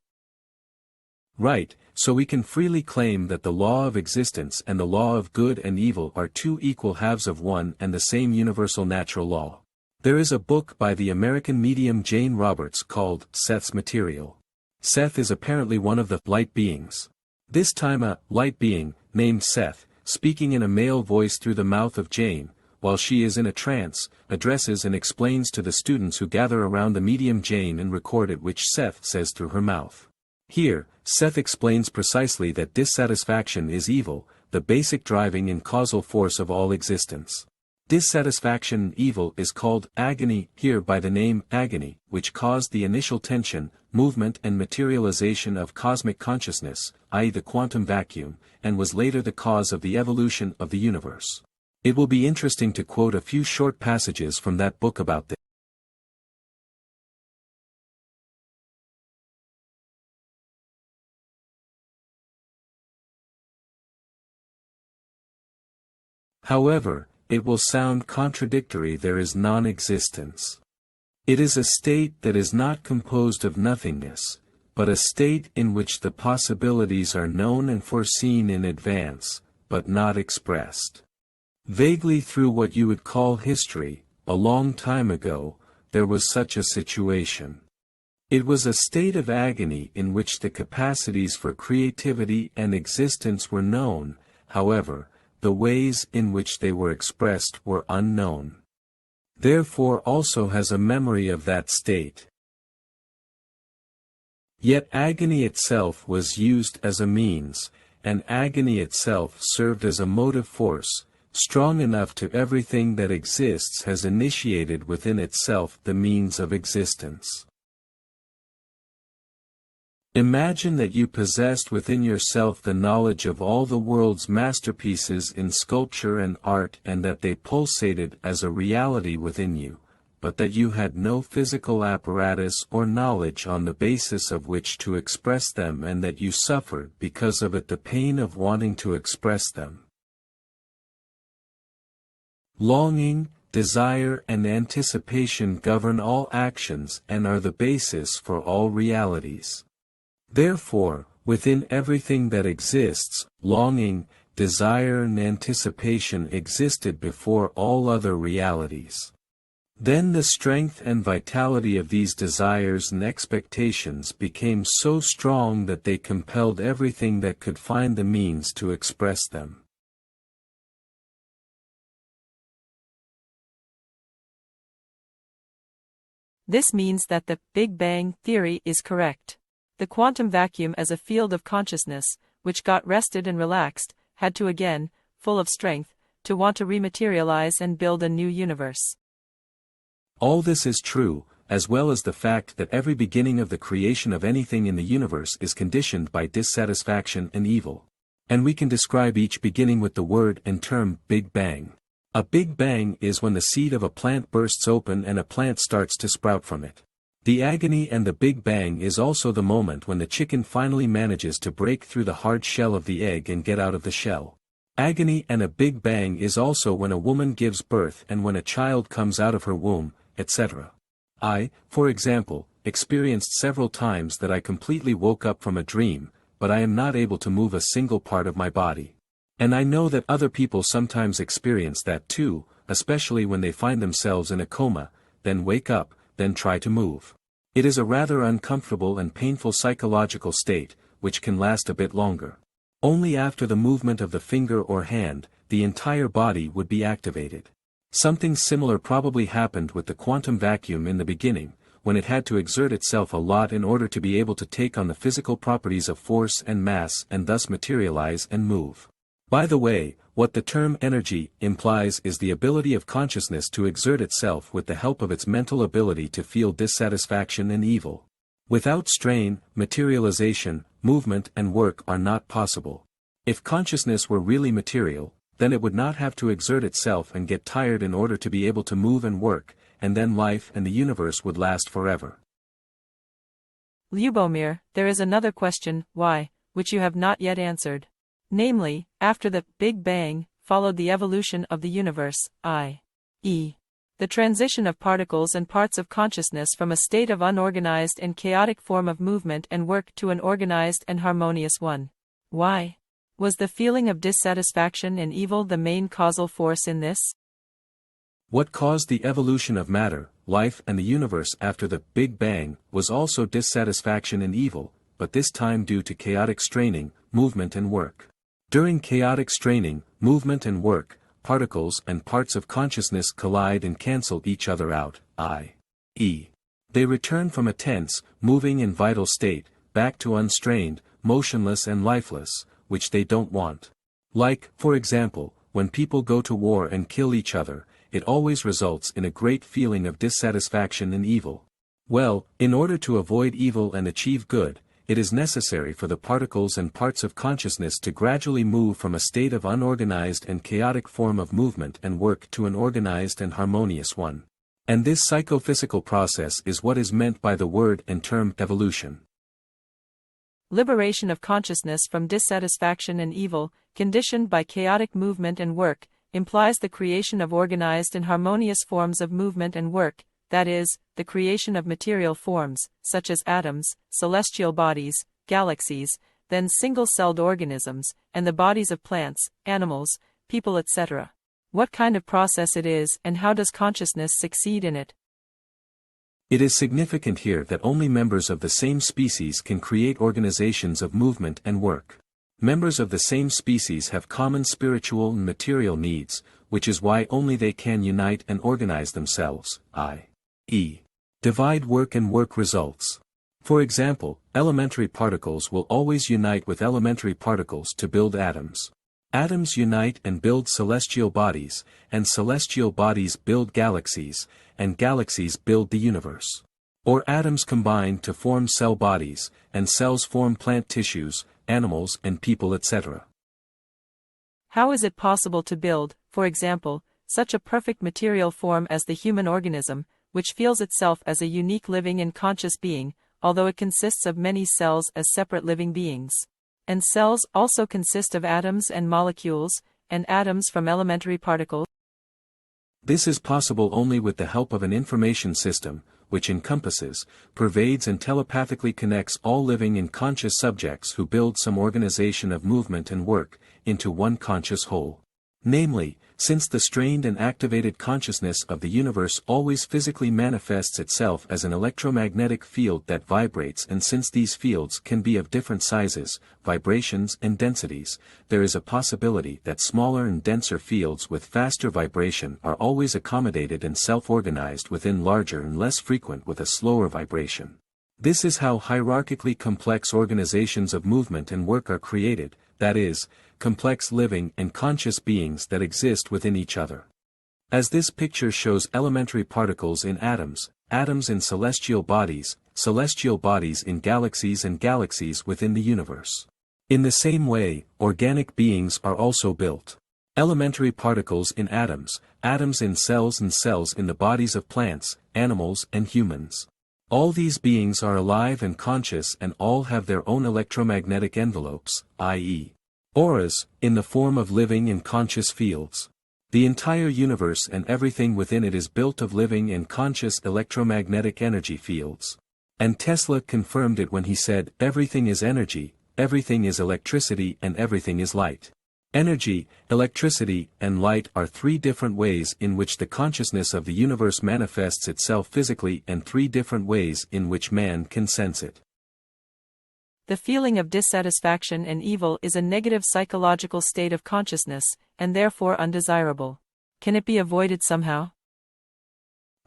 [SPEAKER 2] Right, so we can freely claim that the law of existence and the law of good and evil are two equal halves of one and the same universal natural law. There is a book by the American medium Jane Roberts called Seth's Material. Seth is apparently one of the light beings. This time a light being, named Seth, speaking in a male voice through the mouth of Jane, while she is in a trance, addresses and explains to the students who gather around the medium Jane and record it which Seth says through her mouth. Here, Seth explains precisely that dissatisfaction is evil, the basic driving and causal force of all existence. Dissatisfaction, evil, is called agony here by the name agony, which caused the initial tension, movement and materialization of cosmic consciousness, i.e. the quantum vacuum, and was later the cause of the evolution of the universe. It will be interesting to quote a few short passages from that book about this. However, it will sound contradictory. There is non-existence. It is a state that is not composed of nothingness, but a state in which the possibilities are known and foreseen in advance, but not expressed. Vaguely through what you would call history, a long time ago, there was such a situation. It was a state of agony in which the capacities for creativity and existence were known, however, the ways in which they were expressed were unknown. Therefore also has a memory of that state. Yet agony itself was used as a means, and agony itself served as a motive force, strong enough to everything that exists has initiated within itself the means of existence. Imagine that you possessed within yourself the knowledge of all the world's masterpieces in sculpture and art and that they pulsated as a reality within you, but that you had no physical apparatus or knowledge on the basis of which to express them and that you suffered because of it the pain of wanting to express them. Longing, desire and anticipation govern all actions and are the basis for all realities. Therefore, within everything that exists, longing, desire and anticipation existed before all other realities. Then the strength and vitality of these desires and expectations became so strong that they compelled everything that could find the means to express them.
[SPEAKER 1] This means that the Big Bang theory is correct. The quantum vacuum as a field of consciousness, which got rested and relaxed, had to again, full of strength, to want to rematerialize and build a new universe.
[SPEAKER 2] All this is true, as well as the fact that every beginning of the creation of anything in the universe is conditioned by dissatisfaction and evil. And we can describe each beginning with the word and term Big Bang. A Big Bang is when the seed of a plant bursts open and a plant starts to sprout from it. The agony and the Big Bang is also the moment when the chicken finally manages to break through the hard shell of the egg and get out of the shell. Agony and a Big Bang is also when a woman gives birth and when a child comes out of her womb, etc. I, for example, experienced several times that I completely woke up from a dream, but I am not able to move a single part of my body. And I know that other people sometimes experience that too, especially when they find themselves in a coma, then wake up, then try to move. It is a rather uncomfortable and painful psychological state, which can last a bit longer. Only after the movement of the finger or hand, the entire body would be activated. Something similar probably happened with the quantum vacuum in the beginning, when it had to exert itself a lot in order to be able to take on the physical properties of force and mass and thus materialize and move. By the way, what the term energy implies is the ability of consciousness to exert itself with the help of its mental ability to feel dissatisfaction and evil. Without strain, materialization, movement and work are not possible. If consciousness were really material, then it would not have to exert itself and get tired in order to be able to move and work, and then life and the universe would last forever.
[SPEAKER 1] Ljubomir, there is another question, why, which you have not yet answered. Namely, after the Big Bang, followed the evolution of the universe, i.e., the transition of particles and parts of consciousness from a state of unorganized and chaotic form of movement and work to an organized and harmonious one. Why? Was the feeling of dissatisfaction and evil the main causal force in this?
[SPEAKER 2] What caused the evolution of matter, life and the universe after the Big Bang was also dissatisfaction and evil, but this time due to chaotic straining, movement and work. During chaotic straining, movement and work, particles and parts of consciousness collide and cancel each other out, i.e., they return from a tense, moving and vital state, back to unstrained, motionless and lifeless, which they don't want. Like, for example, when people go to war and kill each other, it always results in a great feeling of dissatisfaction and evil. Well, in order to avoid evil and achieve good, it is necessary for the particles and parts of consciousness to gradually move from a state of unorganized and chaotic form of movement and work to an organized and harmonious one. And this psychophysical process is what is meant by the word and term evolution.
[SPEAKER 1] Liberation of consciousness from dissatisfaction and evil, conditioned by chaotic movement and work, implies the creation of organized and harmonious forms of movement and work, that is, the creation of material forms, such as atoms, celestial bodies, galaxies, then single-celled organisms, and the bodies of plants, animals, people etc. What kind of process it is and how does consciousness succeed in it?
[SPEAKER 2] It is significant here that only members of the same species can create organizations of movement and work. Members of the same species have common spiritual and material needs, which is why only they can unite and organize themselves, i.e., divide work and work results. For example, elementary particles will always unite with elementary particles to build atoms. Atoms unite and build celestial bodies, and celestial bodies build galaxies, and galaxies build the universe. Or atoms combine to form cell bodies, and cells form plant tissues, animals and people etc.
[SPEAKER 1] How is it possible to build, for example, such a perfect material form as the human organism, which feels itself as a unique living and conscious being, although it consists of many cells as separate living beings? And cells also consist of atoms and molecules, and atoms from elementary particles?
[SPEAKER 2] This is possible only with the help of an information system, which encompasses, pervades and telepathically connects all living and conscious subjects who build some organization of movement and work, into one conscious whole. Namely, since the strained and activated consciousness of the universe always physically manifests itself as an electromagnetic field that vibrates, and since these fields can be of different sizes, vibrations and densities, there is a possibility that smaller and denser fields with faster vibration are always accommodated and self-organized within larger and less frequent with a slower vibration. This is how hierarchically complex organizations of movement and work are created, that is, complex living and conscious beings that exist within each other. As this picture shows elementary particles in atoms, atoms in celestial bodies in galaxies and galaxies within the universe. In the same way, organic beings are also built. Elementary particles in atoms, atoms in cells and cells in the bodies of plants, animals and humans. All these beings are alive and conscious and all have their own electromagnetic envelopes, i.e., auras, in the form of living and conscious fields. The entire universe and everything within it is built of living and conscious electromagnetic energy fields. And Tesla confirmed it when he said, "Everything is energy, everything is electricity and everything is light." Energy, electricity, and light are three different ways in which the consciousness of the universe manifests itself physically and three different ways in which man can sense it.
[SPEAKER 1] The feeling of dissatisfaction and evil is a negative psychological state of consciousness, and therefore undesirable. Can it be avoided somehow?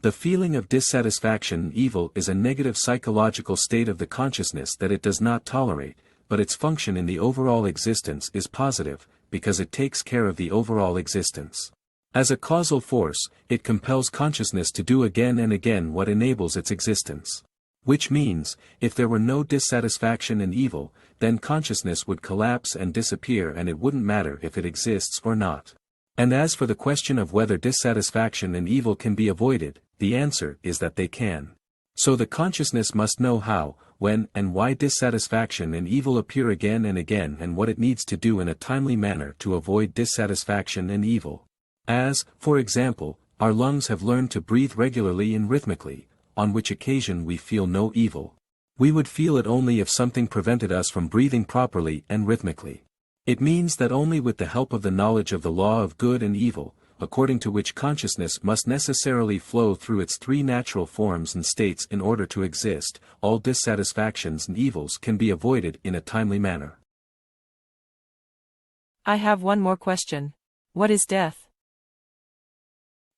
[SPEAKER 2] The feeling of dissatisfaction and evil is a negative psychological state of the consciousness that it does not tolerate, but its function in the overall existence is positive, because it takes care of the overall existence. As a causal force, it compels consciousness to do again and again what enables its existence. Which means, if there were no dissatisfaction and evil, then consciousness would collapse and disappear and it wouldn't matter if it exists or not. And as for the question of whether dissatisfaction and evil can be avoided, the answer is that they can. So the consciousness must know how, when and why dissatisfaction and evil appear again and again and what it needs to do in a timely manner to avoid dissatisfaction and evil. As, for example, our lungs have learned to breathe regularly and rhythmically, on which occasion we feel no evil. We would feel it only if something prevented us from breathing properly and rhythmically. It means that only with the help of the knowledge of the law of good and evil, according to which consciousness must necessarily flow through its three natural forms and states in order to exist, all dissatisfactions and evils can be avoided in a timely manner.
[SPEAKER 1] I have one more question. What is death?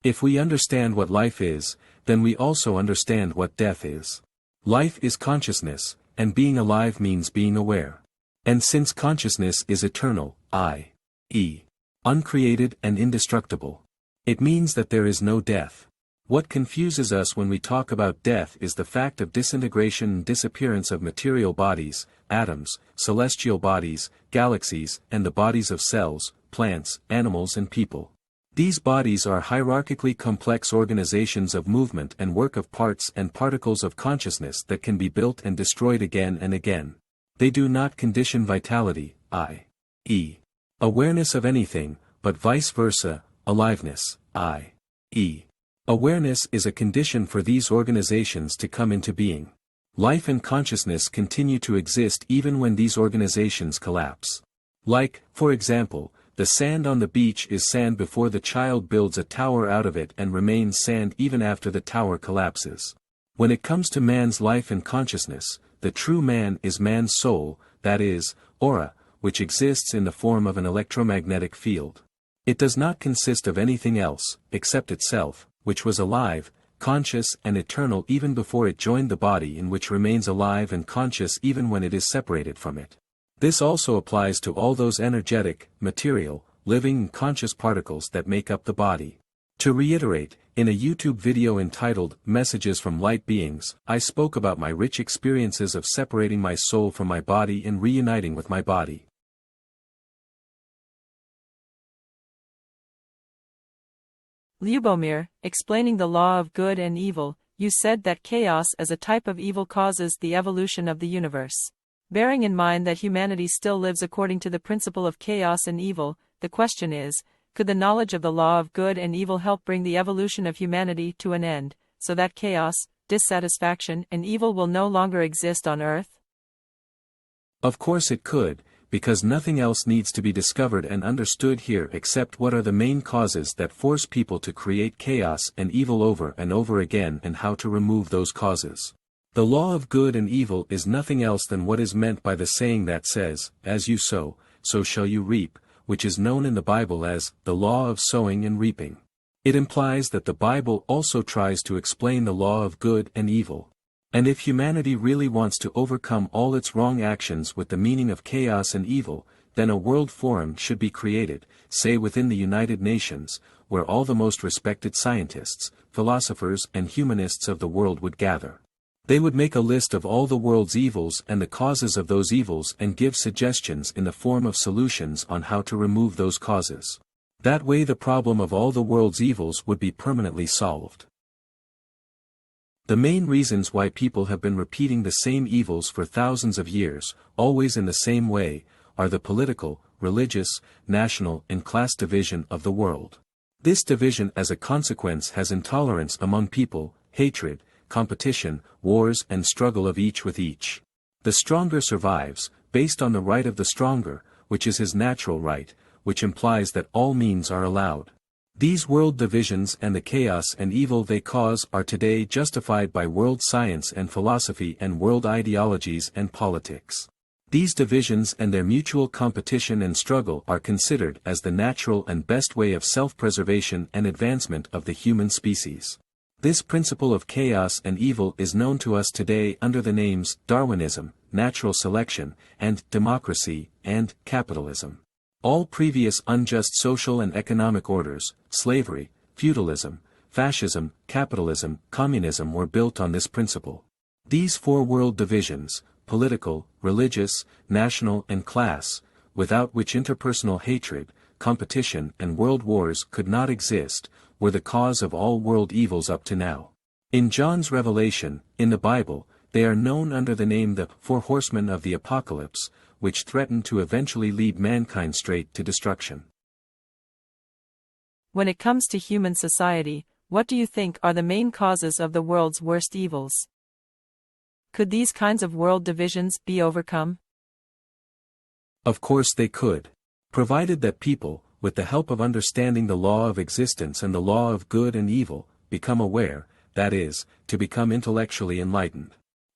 [SPEAKER 2] If we understand what life is, then we also understand what death is. Life is consciousness, and being alive means being aware. And since consciousness is eternal, i.e., uncreated and indestructible, it means that there is no death. What confuses us when we talk about death is the fact of disintegration and disappearance of material bodies, atoms, celestial bodies, galaxies, and the bodies of cells, plants, animals and people. These bodies are hierarchically complex organizations of movement and work of parts and particles of consciousness that can be built and destroyed again and again. They do not condition vitality, i.e., awareness of anything, but vice versa, aliveness, i.e., awareness is a condition for these organizations to come into being. Life and consciousness continue to exist even when these organizations collapse. Like, for example, the sand on the beach is sand before the child builds a tower out of it and remains sand even after the tower collapses. When it comes to man's life and consciousness, the true man is man's soul, that is, aura, which exists in the form of an electromagnetic field. It does not consist of anything else, except itself, which was alive, conscious and eternal even before it joined the body and which remains alive and conscious even when it is separated from it. This also applies to all those energetic, material, living and conscious particles that make up the body. To reiterate, in a YouTube video entitled Messages from Light Beings, I spoke about my rich experiences of separating my soul from my body and reuniting with my body.
[SPEAKER 1] Ljubomir, explaining the law of good and evil, you said that chaos as a type of evil causes the evolution of the universe. Bearing in mind that humanity still lives according to the principle of chaos and evil, the question is, could the knowledge of the law of good and evil help bring the evolution of humanity to an end, so that chaos, dissatisfaction and evil will no longer exist on Earth?
[SPEAKER 2] Of course it could, because nothing else needs to be discovered and understood here except what are the main causes that force people to create chaos and evil over and over again and how to remove those causes. The law of good and evil is nothing else than what is meant by the saying that says, "As you sow, so shall you reap," which is known in the Bible as the law of sowing and reaping. It implies that the Bible also tries to explain the law of good and evil. And if humanity really wants to overcome all its wrong actions with the meaning of chaos and evil, then a world forum should be created, say within the United Nations, where all the most respected scientists, philosophers and humanists of the world would gather. They would make a list of all the world's evils and the causes of those evils and give suggestions in the form of solutions on how to remove those causes. That way the problem of all the world's evils would be permanently solved. The main reasons why people have been repeating the same evils for thousands of years, always in the same way, are the political, religious, national and class division of the world. This division as a consequence has intolerance among people, hatred, competition, wars and struggle of each with each. The stronger survives, based on the right of the stronger, which is his natural right, which implies that all means are allowed. These world divisions and the chaos and evil they cause are today justified by world science and philosophy and world ideologies and politics. These divisions and their mutual competition and struggle are considered as the natural and best way of self-preservation and advancement of the human species. This principle of chaos and evil is known to us today under the names Darwinism, natural selection, and democracy, and capitalism. All previous unjust social and economic orders, slavery, feudalism, fascism, capitalism, communism were built on this principle. These four world divisions, political, religious, national and class, without which interpersonal hatred, competition and world wars could not exist, were the cause of all world evils up to now. In John's revelation, in the Bible, They are known under the name the Four Horsemen of the Apocalypse, which threaten to eventually lead mankind straight to destruction.
[SPEAKER 1] When it comes to human society, what do you think are the main causes of the world's worst evils? Could these kinds of world divisions be overcome?
[SPEAKER 2] Of course they could. Provided that people, with the help of understanding the law of existence and the law of good and evil, become aware, that is, to become intellectually enlightened.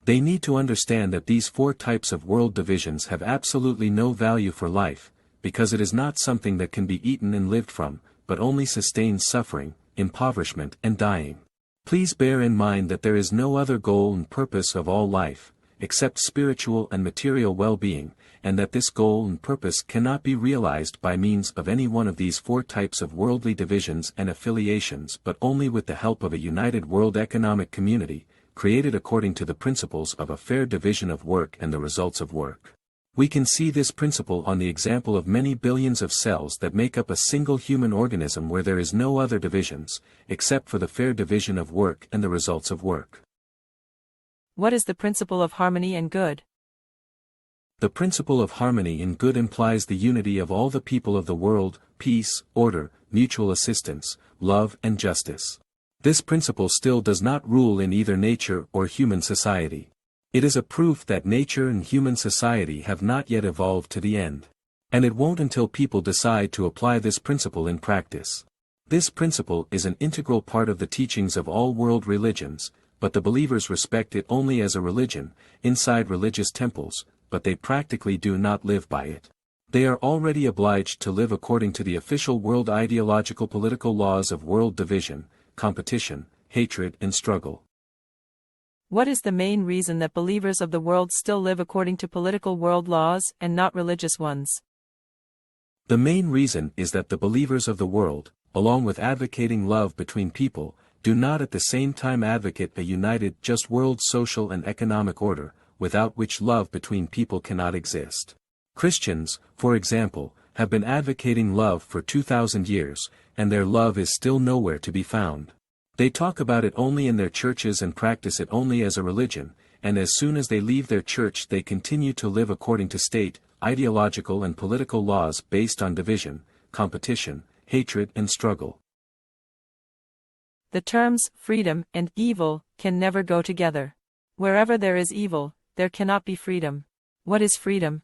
[SPEAKER 2] They need to understand that these four types of world divisions have absolutely no value for life, because it is not something that can be eaten and lived from, but only sustains suffering, impoverishment and dying. Please bear in mind that there is no other goal and purpose of all life, except spiritual and material well-being, and that this goal and purpose cannot be realized by means of any one of these four types of worldly divisions and affiliations but only with the help of a united world economic community, created according to the principles of a fair division of work and the results of work. We can see this principle on the example of many billions of cells that make up a single human organism where there is no other divisions, except for the fair division of work and the results of work.
[SPEAKER 1] What is the principle of harmony and good?
[SPEAKER 2] The principle of harmony and good implies the unity of all the people of the world, peace, order, mutual assistance, love and justice. This principle still does not rule in either nature or human society. It is a proof that nature and human society have not yet evolved to the end. And it won't until people decide to apply this principle in practice. This principle is an integral part of the teachings of all world religions, but the believers respect it only as a religion, inside religious temples, but they practically do not live by it. They are already obliged to live according to the official world ideological political laws of world division, competition, hatred and struggle.
[SPEAKER 1] What is the main reason that believers of the world still live according to political world laws and not religious ones?
[SPEAKER 2] The main reason is that the believers of the world, along with advocating love between people, do not at the same time advocate a united just world social and economic order, without which love between people cannot exist. Christians, for example, have been advocating love for 2,000 years, and their love is still nowhere to be found. They talk about it only in their churches and practice it only as a religion, and as soon as they leave their church they continue to live according to state, ideological and political laws based on division, competition, hatred and struggle.
[SPEAKER 1] The terms freedom and evil can never go together. Wherever there is evil, there cannot be freedom. What is freedom?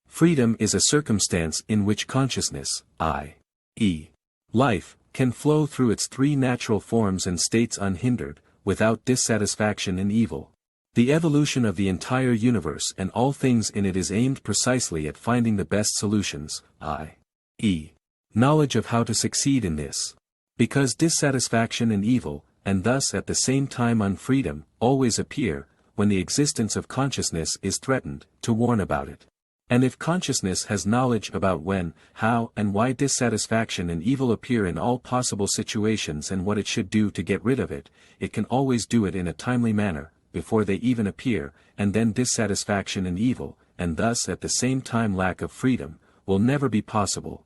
[SPEAKER 2] Freedom is a circumstance in which consciousness, i.e., life, can flow through its three natural forms and states unhindered, without dissatisfaction and evil. The evolution of the entire universe and all things in it is aimed precisely at finding the best solutions, i.e., knowledge of how to succeed in this. Because dissatisfaction and evil, and thus at the same time unfreedom, always appear, when the existence of consciousness is threatened, to warn about it. And if consciousness has knowledge about when, how and why dissatisfaction and evil appear in all possible situations and what it should do to get rid of it, it can always do it in a timely manner, before they even appear, and then dissatisfaction and evil, and thus at the same time lack of freedom, will never be possible.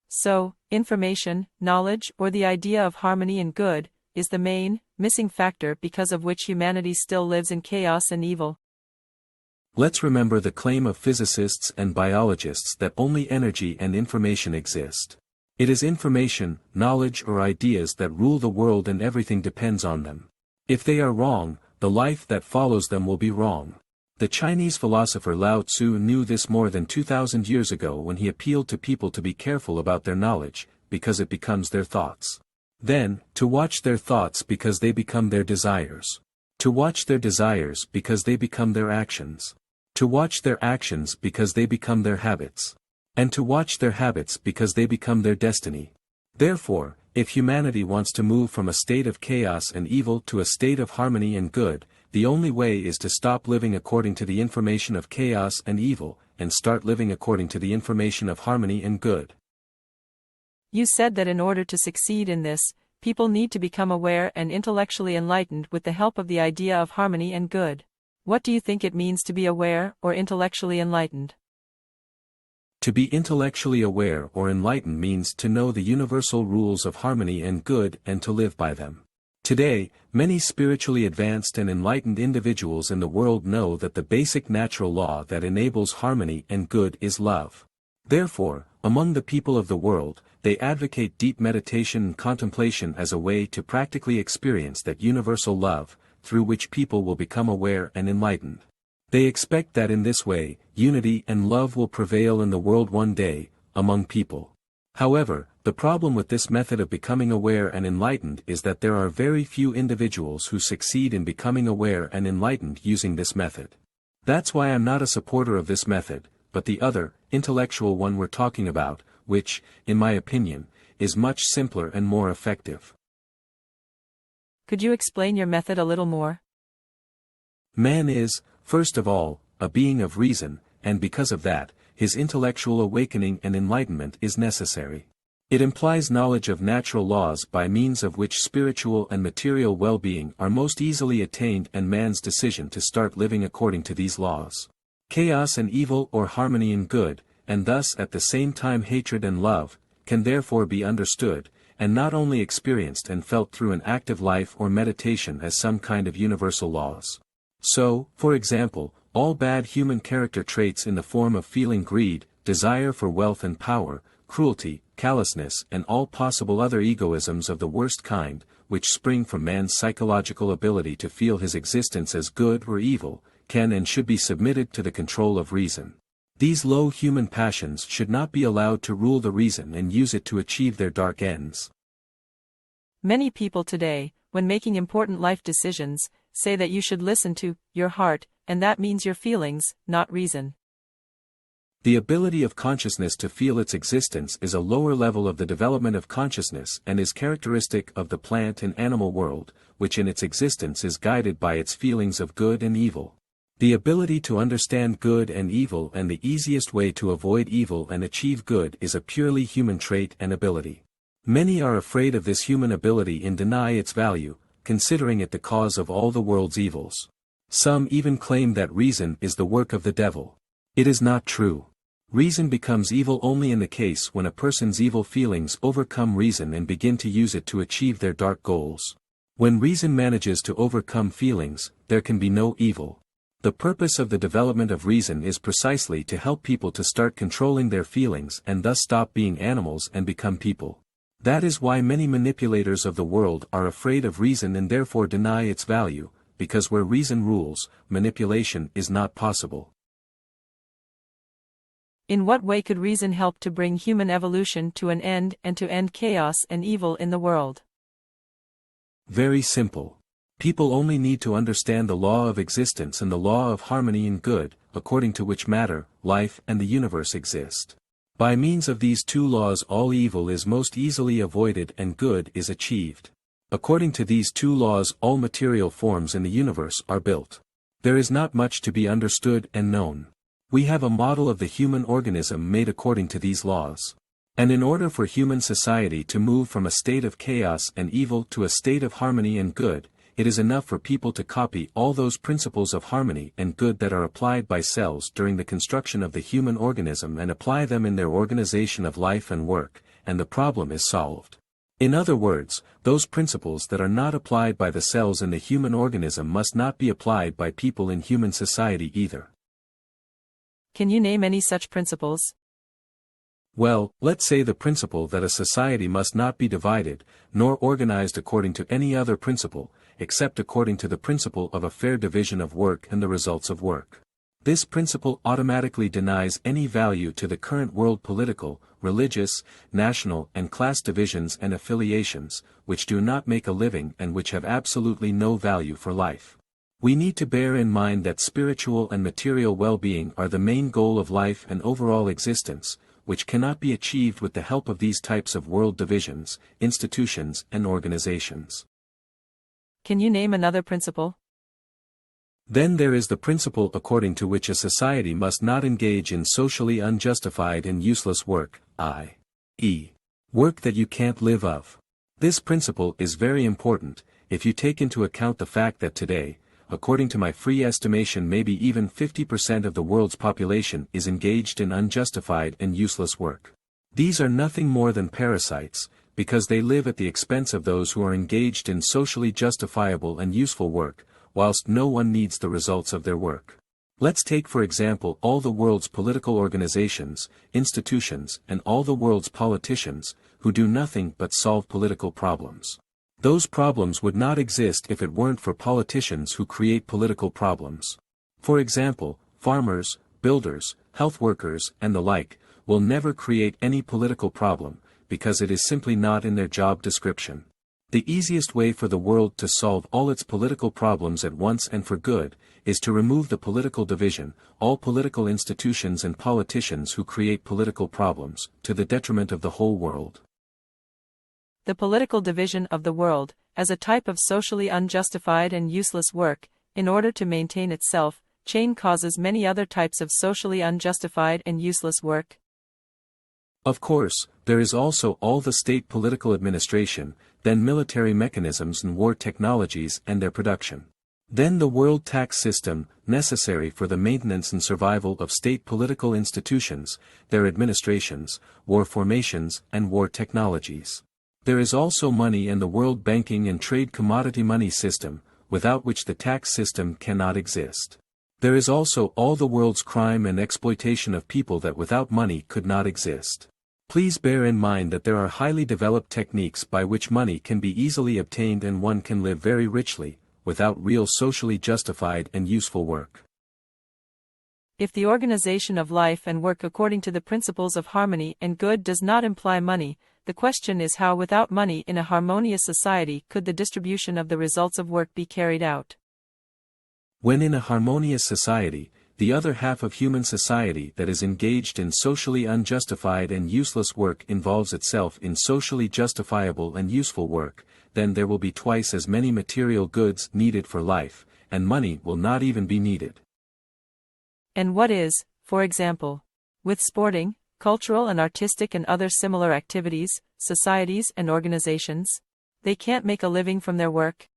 [SPEAKER 1] So, information, knowledge or the idea of harmony and good, is the main, missing factor because of which humanity still lives in chaos and evil.
[SPEAKER 2] Let's remember the claim of physicists and biologists that only energy and information exist. It is information, knowledge or ideas that rule the world and everything depends on them. If they are wrong, the life that follows them will be wrong. The Chinese philosopher Lao Tzu knew this more than 2,000 years ago when he appealed to people to be careful about their knowledge, because it becomes their thoughts. Then, to watch their thoughts because they become their desires. To watch their desires because they become their actions. To watch their actions because they become their habits. And to watch their habits because they become their destiny. Therefore, if humanity wants to move from a state of chaos and evil to a state of harmony and good, the only way is to stop living according to the information of chaos and evil, and start living according to the information of harmony and good.
[SPEAKER 1] You said that in order to succeed in this, people need to become aware and intellectually enlightened with the help of the idea of harmony and good. What do you think it means to be aware or intellectually enlightened?
[SPEAKER 2] To be intellectually aware or enlightened means to know the universal rules of harmony and good and to live by them. Today, many spiritually advanced and enlightened individuals in the world know that the basic natural law that enables harmony and good is love. Therefore, among the people of the world, they advocate deep meditation and contemplation as a way to practically experience that universal love, through which people will become aware and enlightened. They expect that in this way, unity and love will prevail in the world one day, among people. However, the problem with this method of becoming aware and enlightened is that there are very few individuals who succeed in becoming aware and enlightened using this method. That's why I'm not a supporter of this method, but the other, intellectual one we're talking about, which, in my opinion, is much simpler and more effective.
[SPEAKER 1] Could you explain your method a little more?
[SPEAKER 2] Man is, first of all, a being of reason, and because of that, his intellectual awakening and enlightenment is necessary. It implies knowledge of natural laws by means of which spiritual and material well-being are most easily attained, and man's decision to start living according to these laws. Chaos and evil or harmony and good, and thus at the same time hatred and love, can therefore be understood, and not only experienced and felt through an active life or meditation as some kind of universal laws. So, for example, all bad human character traits in the form of feeling greed, desire for wealth and power, cruelty, callousness and all possible other egoisms of the worst kind, which spring from man's psychological ability to feel his existence as good or evil, can and should be submitted to the control of reason. These low human passions should not be allowed to rule the reason and use it to achieve their dark ends.
[SPEAKER 1] Many people today, when making important life decisions, say that you should listen to your heart, and that means your feelings, not reason.
[SPEAKER 2] The ability of consciousness to feel its existence is a lower level of the development of consciousness and is characteristic of the plant and animal world, which in its existence is guided by its feelings of good and evil. The ability to understand good and evil and the easiest way to avoid evil and achieve good is a purely human trait and ability. Many are afraid of this human ability and deny its value, considering it the cause of all the world's evils. Some even claim that reason is the work of the devil. It is not true. Reason becomes evil only in the case when a person's evil feelings overcome reason and begin to use it to achieve their dark goals. When reason manages to overcome feelings, there can be no evil. The purpose of the development of reason is precisely to help people to start controlling their feelings and thus stop being animals and become people. That is why many manipulators of the world are afraid of reason and therefore deny its value, because where reason rules, manipulation is not possible.
[SPEAKER 1] In what way could reason help to bring human evolution to an end and to end chaos and evil in the world?
[SPEAKER 2] Very simple. People only need to understand the law of existence and the law of harmony and good, according to which matter, life and the universe exist. By means of these two laws all evil is most easily avoided and good is achieved. According to these two laws all material forms in the universe are built. There is not much to be understood and known. We have a model of the human organism made according to these laws. And in order for human society to move from a state of chaos and evil to a state of harmony and good, it is enough for people to copy all those principles of harmony and good that are applied by cells during the construction of the human organism and apply them in their organization of life and work, and the problem is solved. In other words, those principles that are not applied by the cells in the human organism must not be applied by people in human society either.
[SPEAKER 1] Can you name any such principles?
[SPEAKER 2] Well, let's say the principle that a society must not be divided, nor organized according to any other principle, except according to the principle of a fair division of work and the results of work. This principle automatically denies any value to the current world political, religious, national and class divisions and affiliations, which do not make a living and which have absolutely no value for life. We need to bear in mind that spiritual and material well-being are the main goal of life and overall existence, which cannot be achieved with the help of these types of world divisions, institutions and organizations.
[SPEAKER 1] Can you name another principle?
[SPEAKER 2] Then there is the principle according to which a society must not engage in socially unjustified and useless work, i.e., work that you can't live of. This principle is very important, if you take into account the fact that today, according to my free estimation maybe even 50% of the world's population is engaged in unjustified and useless work. These are nothing more than parasites, because they live at the expense of those who are engaged in socially justifiable and useful work, whilst no one needs the results of their work. Let's take for example all the world's political organizations, institutions, and all the world's politicians, who do nothing but solve political problems. Those problems would not exist if it weren't for politicians who create political problems. For example, farmers, builders, health workers, and the like, will never create any political problem, because it is simply not in their job description. The easiest way for the world to solve all its political problems at once and for good, is to remove the political division, all political institutions and politicians who create political problems, to the detriment of the whole world.
[SPEAKER 1] The political division of the world, as a type of socially unjustified and useless work, in order to maintain itself, chain causes many other types of socially unjustified and useless work.
[SPEAKER 2] Of course, there is also all the state political administration, then military mechanisms and war technologies and their production. Then the world tax system, necessary for the maintenance and survival of state political institutions, their administrations, war formations, and war technologies. There is also money and the world banking and trade commodity money system, without which the tax system cannot exist. There is also all the world's crime and exploitation of people that without money could not exist. Please bear in mind that there are highly developed techniques by which money can be easily obtained and one can live very richly, without real socially justified and useful work.
[SPEAKER 1] If the organization of life and work according to the principles of harmony and good does not imply money, the question is how without money in a harmonious society could the distribution of the results of work be carried out?
[SPEAKER 2] When in a harmonious society, the other half of human society that is engaged in socially unjustified and useless work involves itself in socially justifiable and useful work, then there will be twice as many material goods needed for life, and money will not even be needed.
[SPEAKER 1] And what is, for example, with sporting, cultural and artistic and other similar activities, societies and organizations? They can't make a living from their work.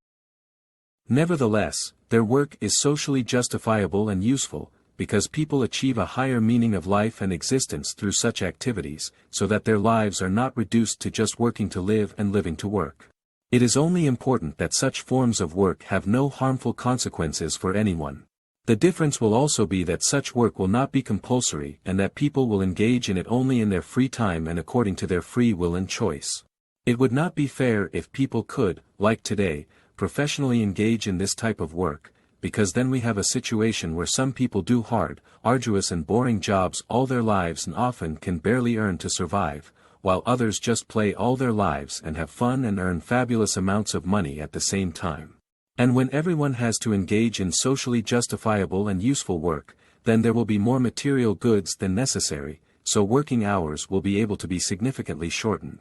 [SPEAKER 2] Nevertheless, their work is socially justifiable and useful, because people achieve a higher meaning of life and existence through such activities, so that their lives are not reduced to just working to live and living to work. It is only important that such forms of work have no harmful consequences for anyone. The difference will also be that such work will not be compulsory and that people will engage in it only in their free time and according to their free will and choice. It would not be fair if people could, like today, professionally engage in this type of work, because then we have a situation where some people do hard, arduous and boring jobs all their lives and often can barely earn to survive, while others just play all their lives and have fun and earn fabulous amounts of money at the same time. And when everyone has to engage in socially justifiable and useful work, then there will be more material goods than necessary, so working hours will be able to be significantly shortened.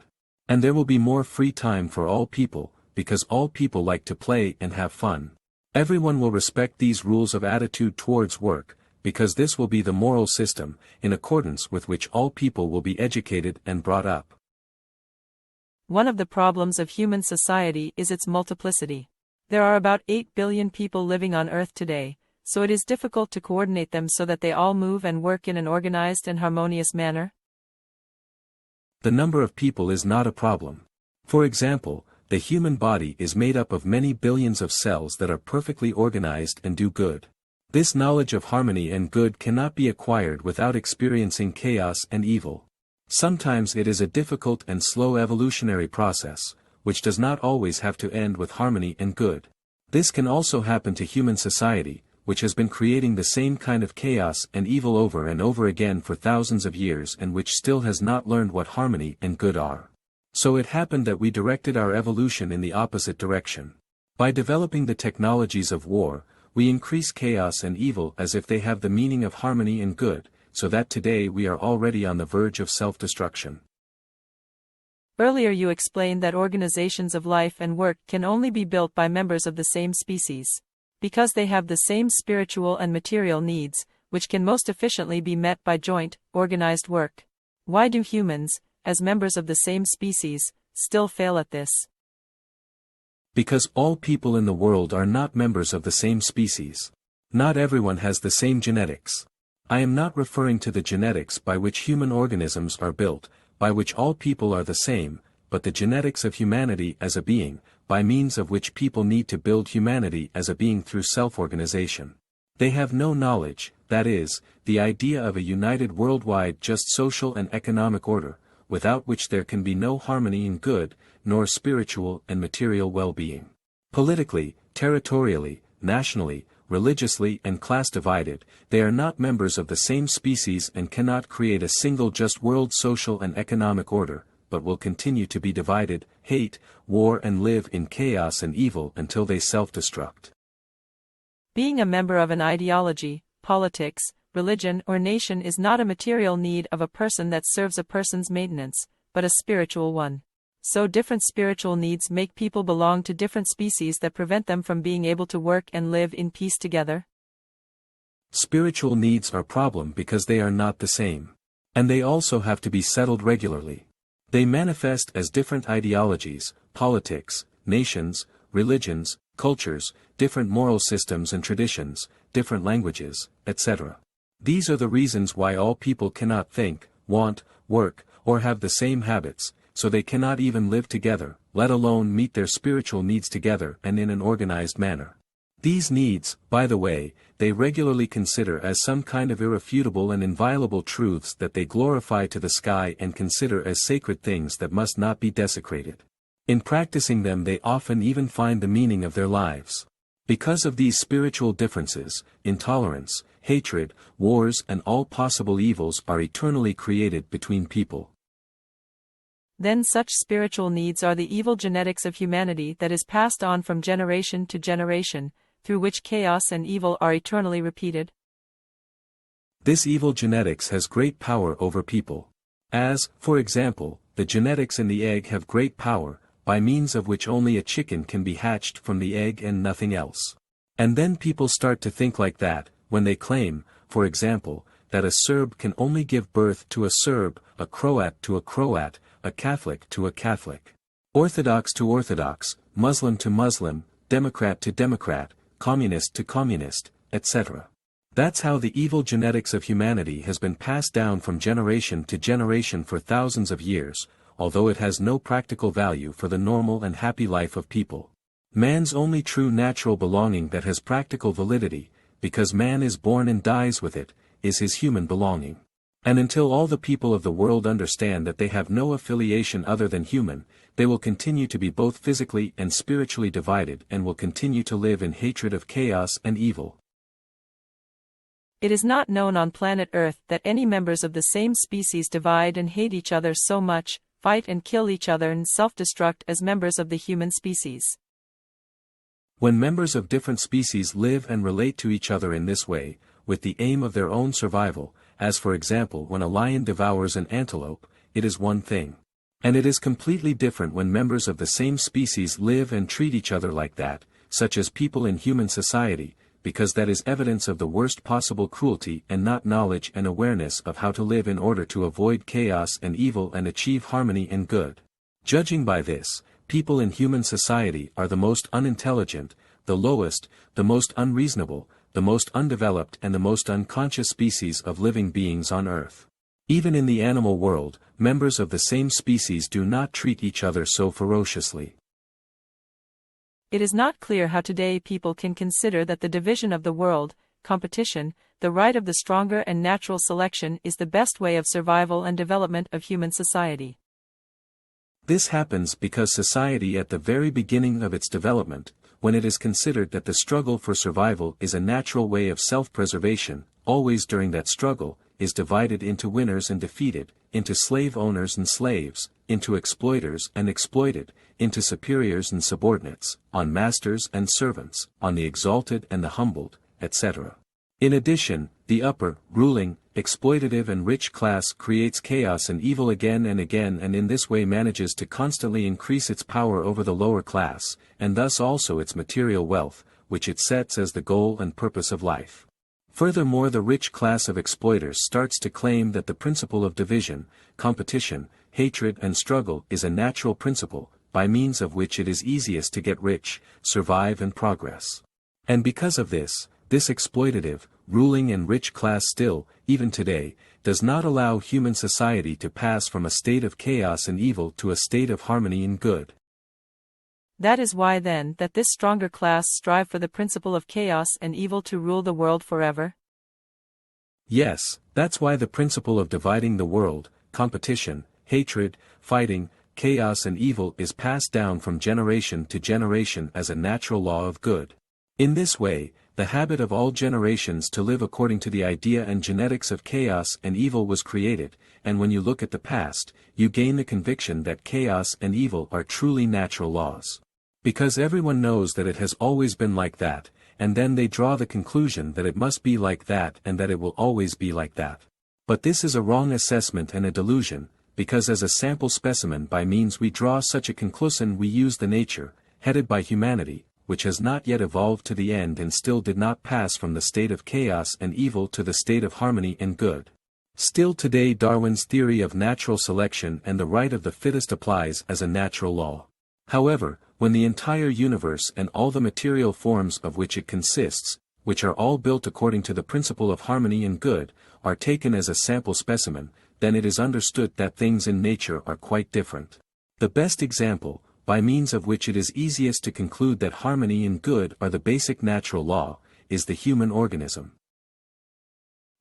[SPEAKER 2] And there will be more free time for all people, because all people like to play and have fun. Everyone will respect these rules of attitude towards work, because this will be the moral system, in accordance with which all people will be educated and brought up.
[SPEAKER 1] One of the problems of human society is its multiplicity. There are about 8 billion people living on Earth today, so it is difficult to coordinate them so that they all move and work in an organized and harmonious manner.
[SPEAKER 2] The number of people is not a problem. For example, the human body is made up of many billions of cells that are perfectly organized and do good. This knowledge of harmony and good cannot be acquired without experiencing chaos and evil. Sometimes it is a difficult and slow evolutionary process, which does not always have to end with harmony and good. This can also happen to human society, which has been creating the same kind of chaos and evil over and over again for thousands of years and which still has not learned what harmony and good are. So it happened that we directed our evolution in the opposite direction. By developing the technologies of war, we increase chaos and evil as if they have the meaning of harmony and good, so that today we are already on the verge of self-destruction.
[SPEAKER 1] Earlier you explained that organizations of life and work can only be built by members of the same species, because they have the same spiritual and material needs, which can most efficiently be met by joint, organized work. Why do humans, as members of the same species, still fail at this?
[SPEAKER 2] Because all people in the world are not members of the same species. Not everyone has the same genetics. I am not referring to the genetics by which human organisms are built, by which all people are the same, but the genetics of humanity as a being, by means of which people need to build humanity as a being through self-organization. They have no knowledge, that is, the idea of a united worldwide just social and economic order, without which there can be no harmony in good, nor spiritual and material well-being. Politically, territorially, nationally, religiously and class-divided, they are not members of the same species and cannot create a single just world social and economic order, but will continue to be divided, hate, war and live in chaos and evil until they self-destruct.
[SPEAKER 1] Being a member of an ideology, politics, religion or nation is not a material need of a person that serves a person's maintenance, but a spiritual one. So different spiritual needs make people belong to different species that prevent them from being able to work and live in peace together.
[SPEAKER 2] Spiritual needs are a problem because they are not the same. And they also have to be settled regularly. They manifest as different ideologies, politics, nations, religions, cultures, different moral systems and traditions, different languages, etc. These are the reasons why all people cannot think, want, work, or have the same habits, so they cannot even live together, let alone meet their spiritual needs together and in an organized manner. These needs, by the way, they regularly consider as some kind of irrefutable and inviolable truths that they glorify to the sky and consider as sacred things that must not be desecrated. In practicing them they often even find the meaning of their lives. Because of these spiritual differences, intolerance, hatred, wars and all possible evils are eternally created between people.
[SPEAKER 1] Then such spiritual needs are the evil genetics of humanity that is passed on from generation to generation, through which chaos and evil are eternally repeated.
[SPEAKER 2] This evil genetics has great power over people. As, for example, the genetics in the egg have great power, by means of which only a chicken can be hatched from the egg and nothing else. And then people start to think like that, when they claim, for example, that a Serb can only give birth to a Serb, a Croat to a Croat, a Catholic to a Catholic, Orthodox to Orthodox, Muslim to Muslim, Democrat to Democrat, Communist to Communist, etc. That's how the evil genetics of humanity has been passed down from generation to generation for thousands of years, although it has no practical value for the normal and happy life of people. Man's only true natural belonging that has practical validity, because man is born and dies with it, is his human belonging. And until all the people of the world understand that they have no affiliation other than human, they will continue to be both physically and spiritually divided and will continue to live in hatred of chaos and evil.
[SPEAKER 1] It is not known on planet Earth that any members of the same species divide and hate each other so much, fight and kill each other and self-destruct as members of the human species.
[SPEAKER 2] When members of different species live and relate to each other in this way, with the aim of their own survival, as for example when a lion devours an antelope, it is one thing. And it is completely different when members of the same species live and treat each other like that, such as people in human society, because that is evidence of the worst possible cruelty and not knowledge and awareness of how to live in order to avoid chaos and evil and achieve harmony and good. Judging by this, people in human society are the most unintelligent, the lowest, the most unreasonable, the most undeveloped and the most unconscious species of living beings on Earth. Even in the animal world, members of the same species do not treat each other so ferociously.
[SPEAKER 1] It is not clear how today people can consider that the division of the world, competition, the right of the stronger and natural selection is the best way of survival and development of human society.
[SPEAKER 2] This happens because society at the very beginning of its development, when it is considered that the struggle for survival is a natural way of self-preservation, always during that struggle, is divided into winners and defeated, into slave owners and slaves, into exploiters and exploited, into superiors and subordinates, on masters and servants, on the exalted and the humbled, etc. In addition, the upper, ruling, exploitative and rich class creates chaos and evil again and in this way manages to constantly increase its power over the lower class, and thus also its material wealth, which it sets as the goal and purpose of life. Furthermore, the rich class of exploiters starts to claim that the principle of division, competition, hatred and struggle is a natural principle, by means of which it is easiest to get rich, survive and progress. And because of this, this exploitative, ruling and rich class still, even today, does not allow human society to pass from a state of chaos and evil to a state of harmony and good.
[SPEAKER 1] That is why then that this stronger class strive for the principle of chaos and evil to rule the world forever?
[SPEAKER 2] Yes, that's why the principle of dividing the world, competition, hatred, fighting, chaos and evil is passed down from generation to generation as a natural law of good. In this way, the habit of all generations to live according to the idea and genetics of chaos and evil was created, and when you look at the past, you gain the conviction that chaos and evil are truly natural laws. Because everyone knows that it has always been like that, and then they draw the conclusion that it must be like that and that it will always be like that. But this is a wrong assessment and a delusion, because as a sample specimen by means we draw such a conclusion we use the nature, headed by humanity, which has not yet evolved to the end and still did not pass from the state of chaos and evil to the state of harmony and good. Still today Darwin's theory of natural selection and the right of the fittest applies as a natural law. However, when the entire universe and all the material forms of which it consists, which are all built according to the principle of harmony and good, are taken as a sample specimen, then it is understood that things in nature are quite different. The best example, by means of which it is easiest to conclude that harmony and good are the basic natural law, is the human organism.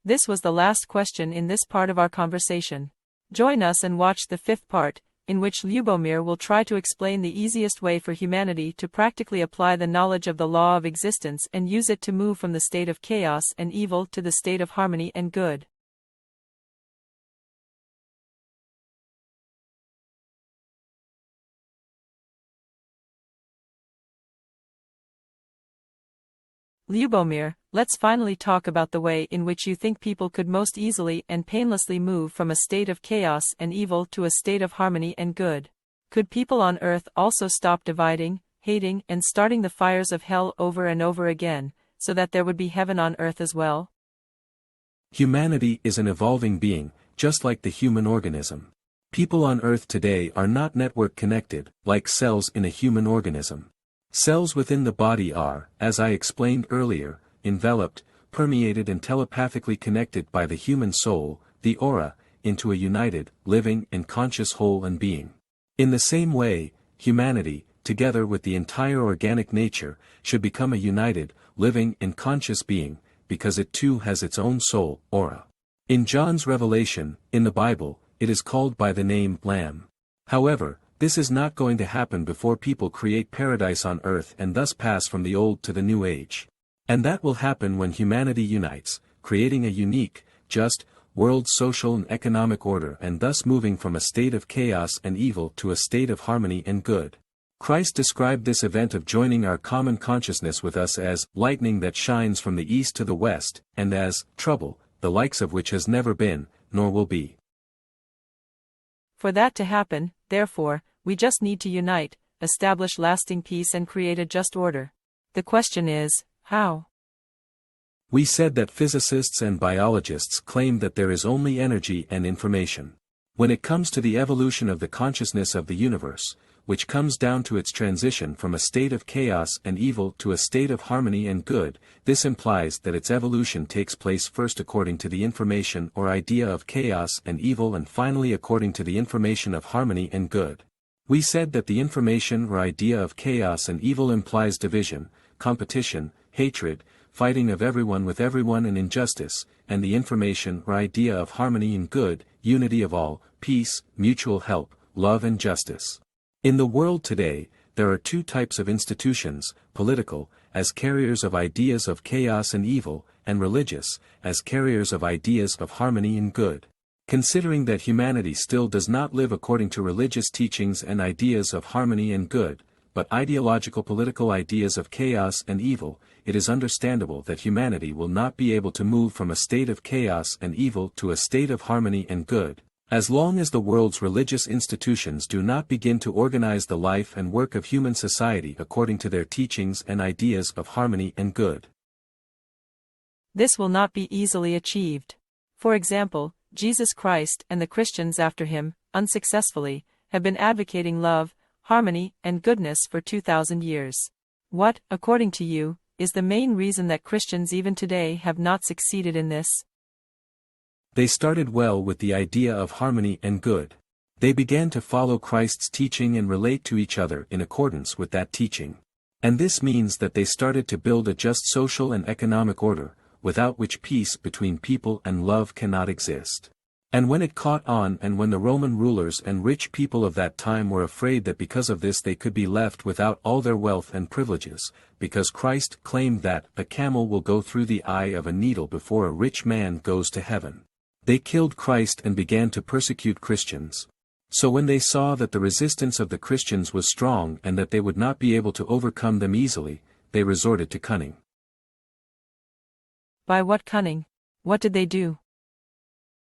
[SPEAKER 1] This was the last question in this part of our conversation. Join us and watch the fifth part, in which Ljubomir will try to explain the easiest way for humanity to practically apply the knowledge of the law of existence and use it to move from the state of chaos and evil to the state of harmony and good. Ljubomir, let's finally talk about the way in which you think people could most easily and painlessly move from a state of chaos and evil to a state of harmony and good. Could people on earth also stop dividing, hating, and starting the fires of hell over and over again, so that there would be heaven on earth as well?
[SPEAKER 2] Humanity is an evolving being, just like the human organism. People on earth today are not network connected, like cells in a human organism. Cells within the body are, as I explained earlier, enveloped, permeated and telepathically connected by the human soul, the aura, into a united, living and conscious whole and being. In the same way, humanity, together with the entire organic nature, should become a united, living and conscious being, because it too has its own soul, aura. In John's revelation, in the Bible, it is called by the name Lamb. However, this is not going to happen before people create paradise on earth and thus pass from the old to the new age. And that will happen when humanity unites, creating a unique, just, world social and economic order and thus moving from a state of chaos and evil to a state of harmony and good. Christ described this event of joining our common consciousness with us as lightning that shines from the east to the west, and as trouble, the likes of which has never been, nor will be.
[SPEAKER 1] For that to happen, therefore, we just need to unite, establish lasting peace and create a just order. The question is, how?
[SPEAKER 2] We said that physicists and biologists claim that there is only energy and information. When it comes to the evolution of the consciousness of the universe, which comes down to its transition from a state of chaos and evil to a state of harmony and good, this implies that its evolution takes place first according to the information or idea of chaos and evil and finally according to the information of harmony and good. We said that the information or idea of chaos and evil implies division, competition, hatred, fighting of everyone with everyone and injustice, and the information or idea of harmony and good, unity of all, peace, mutual help, love and justice. In the world today, there are two types of institutions, political, as carriers of ideas of chaos and evil, and religious, as carriers of ideas of harmony and good. Considering that humanity still does not live according to religious teachings and ideas of harmony and good, but ideological political ideas of chaos and evil, it is understandable that humanity will not be able to move from a state of chaos and evil to a state of harmony and good, as long as the world's religious institutions do not begin to organize the life and work of human society according to their teachings and ideas of harmony and good.
[SPEAKER 1] This will not be easily achieved. For example, Jesus Christ and the Christians after him, unsuccessfully, have been advocating love, harmony, and goodness for 2,000 years. What, according to you, is the main reason that Christians even today have not succeeded in this.
[SPEAKER 2] They started well with the idea of harmony and good. They began to follow Christ's teaching and relate to each other in accordance with that teaching. And this means that they started to build a just social and economic order, without which peace between people and love cannot exist. And when it caught on and when the Roman rulers and rich people of that time were afraid that because of this they could be left without all their wealth and privileges, because Christ claimed that a camel will go through the eye of a needle before a rich man goes to heaven, they killed Christ and began to persecute Christians. So when they saw that the resistance of the Christians was strong and that they would not be able to overcome them easily, they resorted to cunning.
[SPEAKER 1] By what cunning? What did they do?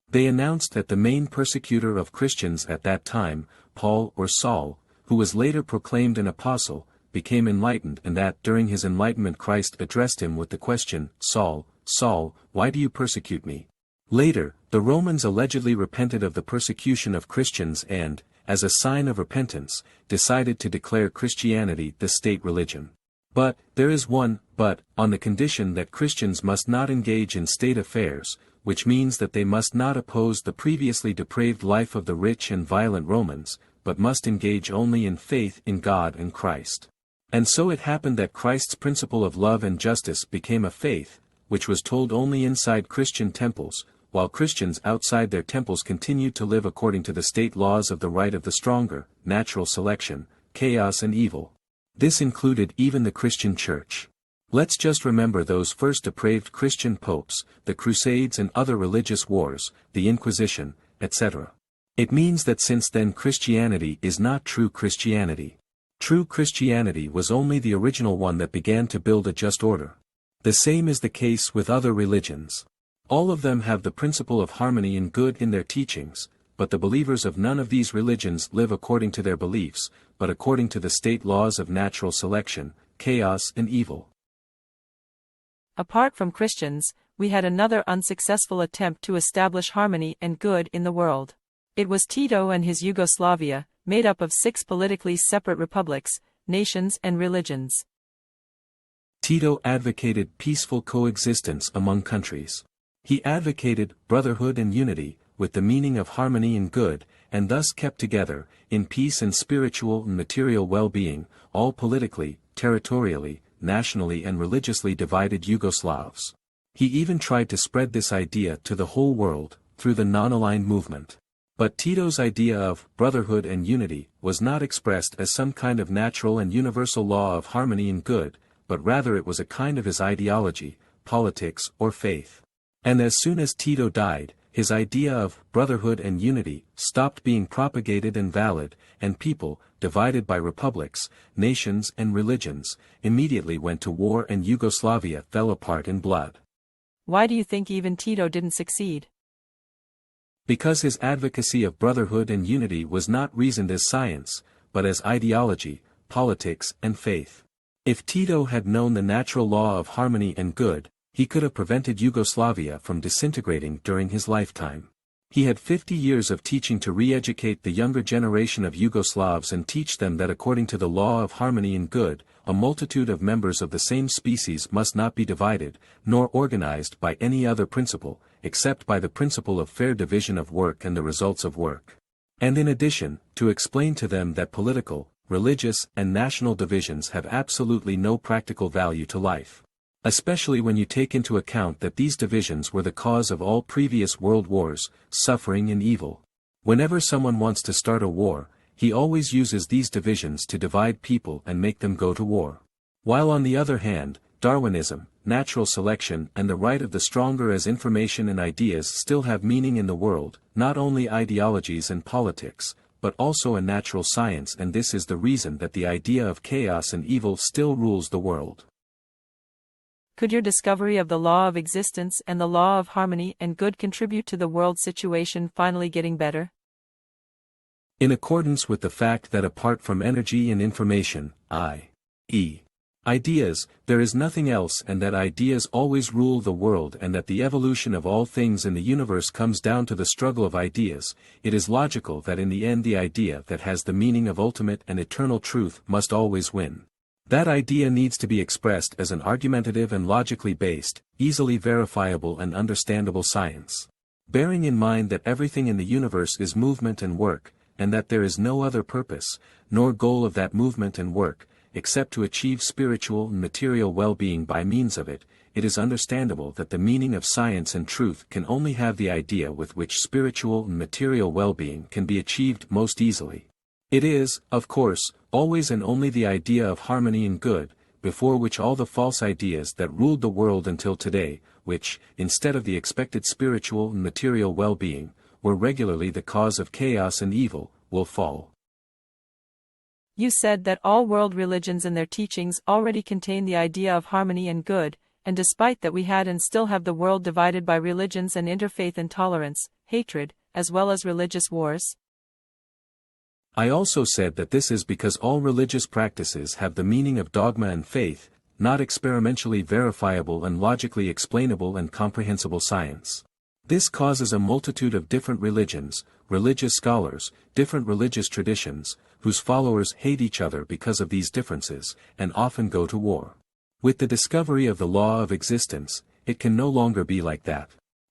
[SPEAKER 2] They announced that the main persecutor of Christians at that time, Paul or Saul, who was later proclaimed an apostle, became enlightened and that during his enlightenment Christ addressed him with the question, "Saul, Saul, why do you persecute me?" Later, the Romans allegedly repented of the persecution of Christians and, as a sign of repentance, decided to declare Christianity the state religion. But, there is one but, on the condition that Christians must not engage in state affairs, which means that they must not oppose the previously depraved life of the rich and violent Romans, but must engage only in faith in God and Christ. And so it happened that Christ's principle of love and justice became a faith, which was told only inside Christian temples, while Christians outside their temples continued to live according to the state laws of the right of the stronger, natural selection, chaos and evil. This included even the Christian Church. Let's just remember those first depraved Christian popes, the Crusades and other religious wars, the Inquisition, etc. It means that since then Christianity is not true Christianity. True Christianity was only the original one that began to build a just order. The same is the case with other religions. All of them have the principle of harmony and good in their teachings, but the believers of none of these religions live according to their beliefs, but according to the state laws of natural selection, chaos and evil.
[SPEAKER 1] Apart from Christians, we had another unsuccessful attempt to establish harmony and good in the world. It was Tito and his Yugoslavia, made up of 6 politically separate republics, nations and religions.
[SPEAKER 2] Tito advocated peaceful coexistence among countries. He advocated brotherhood and unity, with the meaning of harmony and good, and thus kept together, in peace and spiritual and material well-being, all politically, territorially, nationally and religiously divided Yugoslavs. He even tried to spread this idea to the whole world, through the non-aligned movement. But Tito's idea of brotherhood and unity was not expressed as some kind of natural and universal law of harmony and good, but rather it was a kind of his ideology, politics or faith. And as soon as Tito died, his idea of brotherhood and unity stopped being propagated and valid, and people, divided by republics, nations and religions, immediately went to war and Yugoslavia fell apart in blood.
[SPEAKER 1] Why do you think even Tito didn't succeed?
[SPEAKER 2] Because his advocacy of brotherhood and unity was not reasoned as science, but as ideology, politics and faith. If Tito had known the natural law of harmony and good, he could have prevented Yugoslavia from disintegrating during his lifetime. He had 50 years of teaching to re-educate the younger generation of Yugoslavs and teach them that according to the law of harmony and good, a multitude of members of the same species must not be divided, nor organized by any other principle, except by the principle of fair division of work and the results of work. And in addition, to explain to them that political, religious and national divisions have absolutely no practical value to life. Especially when you take into account that these divisions were the cause of all previous world wars, suffering and evil. Whenever someone wants to start a war, he always uses these divisions to divide people and make them go to war. While on the other hand, Darwinism, natural selection and the right of the stronger as information and ideas still have meaning in the world, not only ideologies and politics, but also a natural science, and this is the reason that the idea of chaos and evil still rules the world.
[SPEAKER 1] Could your discovery of the law of existence and the law of harmony and good contribute to the world situation finally getting better?
[SPEAKER 2] In accordance with the fact that apart from energy and information, i.e., ideas, there is nothing else, and that ideas always rule the world, and that the evolution of all things in the universe comes down to the struggle of ideas, it is logical that in the end the idea that has the meaning of ultimate and eternal truth must always win. That idea needs to be expressed as an argumentative and logically based, easily verifiable and understandable science. Bearing in mind that everything in the universe is movement and work, and that there is no other purpose, nor goal of that movement and work, except to achieve spiritual and material well-being by means of it, it is understandable that the meaning of science and truth can only have the idea with which spiritual and material well-being can be achieved most easily. It is, of course, always and only the idea of harmony and good, before which all the false ideas that ruled the world until today, which, instead of the expected spiritual and material well-being, were regularly the cause of chaos and evil, will fall.
[SPEAKER 1] You said that all world religions and their teachings already contain the idea of harmony and good, and despite that we had and still have the world divided by religions and interfaith intolerance, hatred, as well as religious wars.
[SPEAKER 2] I also said that this is because all religious practices have the meaning of dogma and faith, not experimentally verifiable and logically explainable and comprehensible science. This causes a multitude of different religions, religious scholars, different religious traditions, whose followers hate each other because of these differences, and often go to war. With the discovery of the law of existence, it can no longer be like that.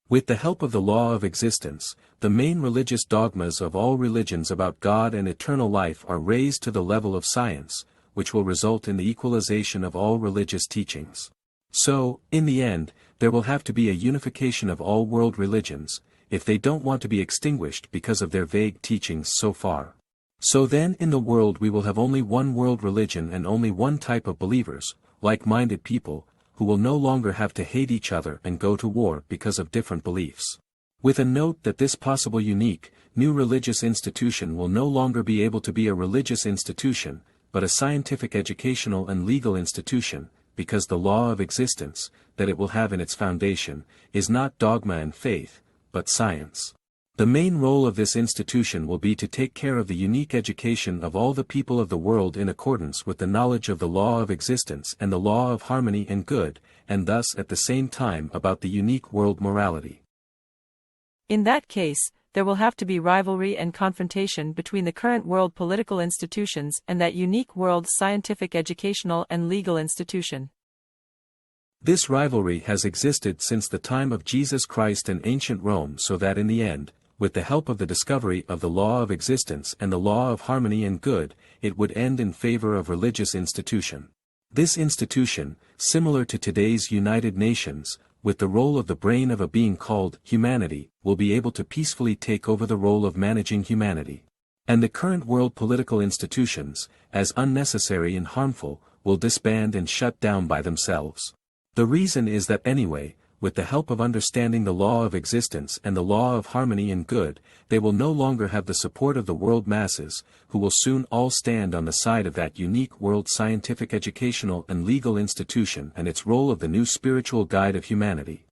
[SPEAKER 2] With the help of the law of existence, the main religious dogmas of all religions about God and eternal life are raised to the level of science, which will result in the equalization of all religious teachings. So, in the end, there will have to be a unification of all world religions, if they don't want to be extinguished because of their vague teachings so far. So then in the world we will have only one world religion and only one type of believers, like-minded people, who will no longer have to hate each other and go to war because of different beliefs. With a note that this possible unique, new religious institution will no longer be able to be a religious institution, but a scientific educational and legal institution, because the law of existence, that it will have in its foundation, is not dogma and faith, but science. The main role of this institution will be to take care of the unique education of all the people of the world in accordance with the knowledge of the law of existence and the law of harmony and good, and thus at the same time about the unique world morality.
[SPEAKER 1] In that case, there will have to be rivalry and confrontation between the current world political institutions and that unique world scientific educational and legal institution.
[SPEAKER 2] This rivalry has existed since the time of Jesus Christ and ancient Rome, so that in the end, with the help of the discovery of the law of existence and the law of harmony and good, it would end in favor of religious institution. This institution, similar to today's United Nations, with the role of the brain of a being called humanity, will be able to peacefully take over the role of managing humanity. And the current world political institutions, as unnecessary and harmful, will disband and shut down by themselves. The reason is that anyway, with the help of understanding the law of existence and the law of harmony and good, they will no longer have the support of the world masses, who will soon all stand on the side of that unique world scientific educational and legal institution and its role of the new spiritual guide of humanity.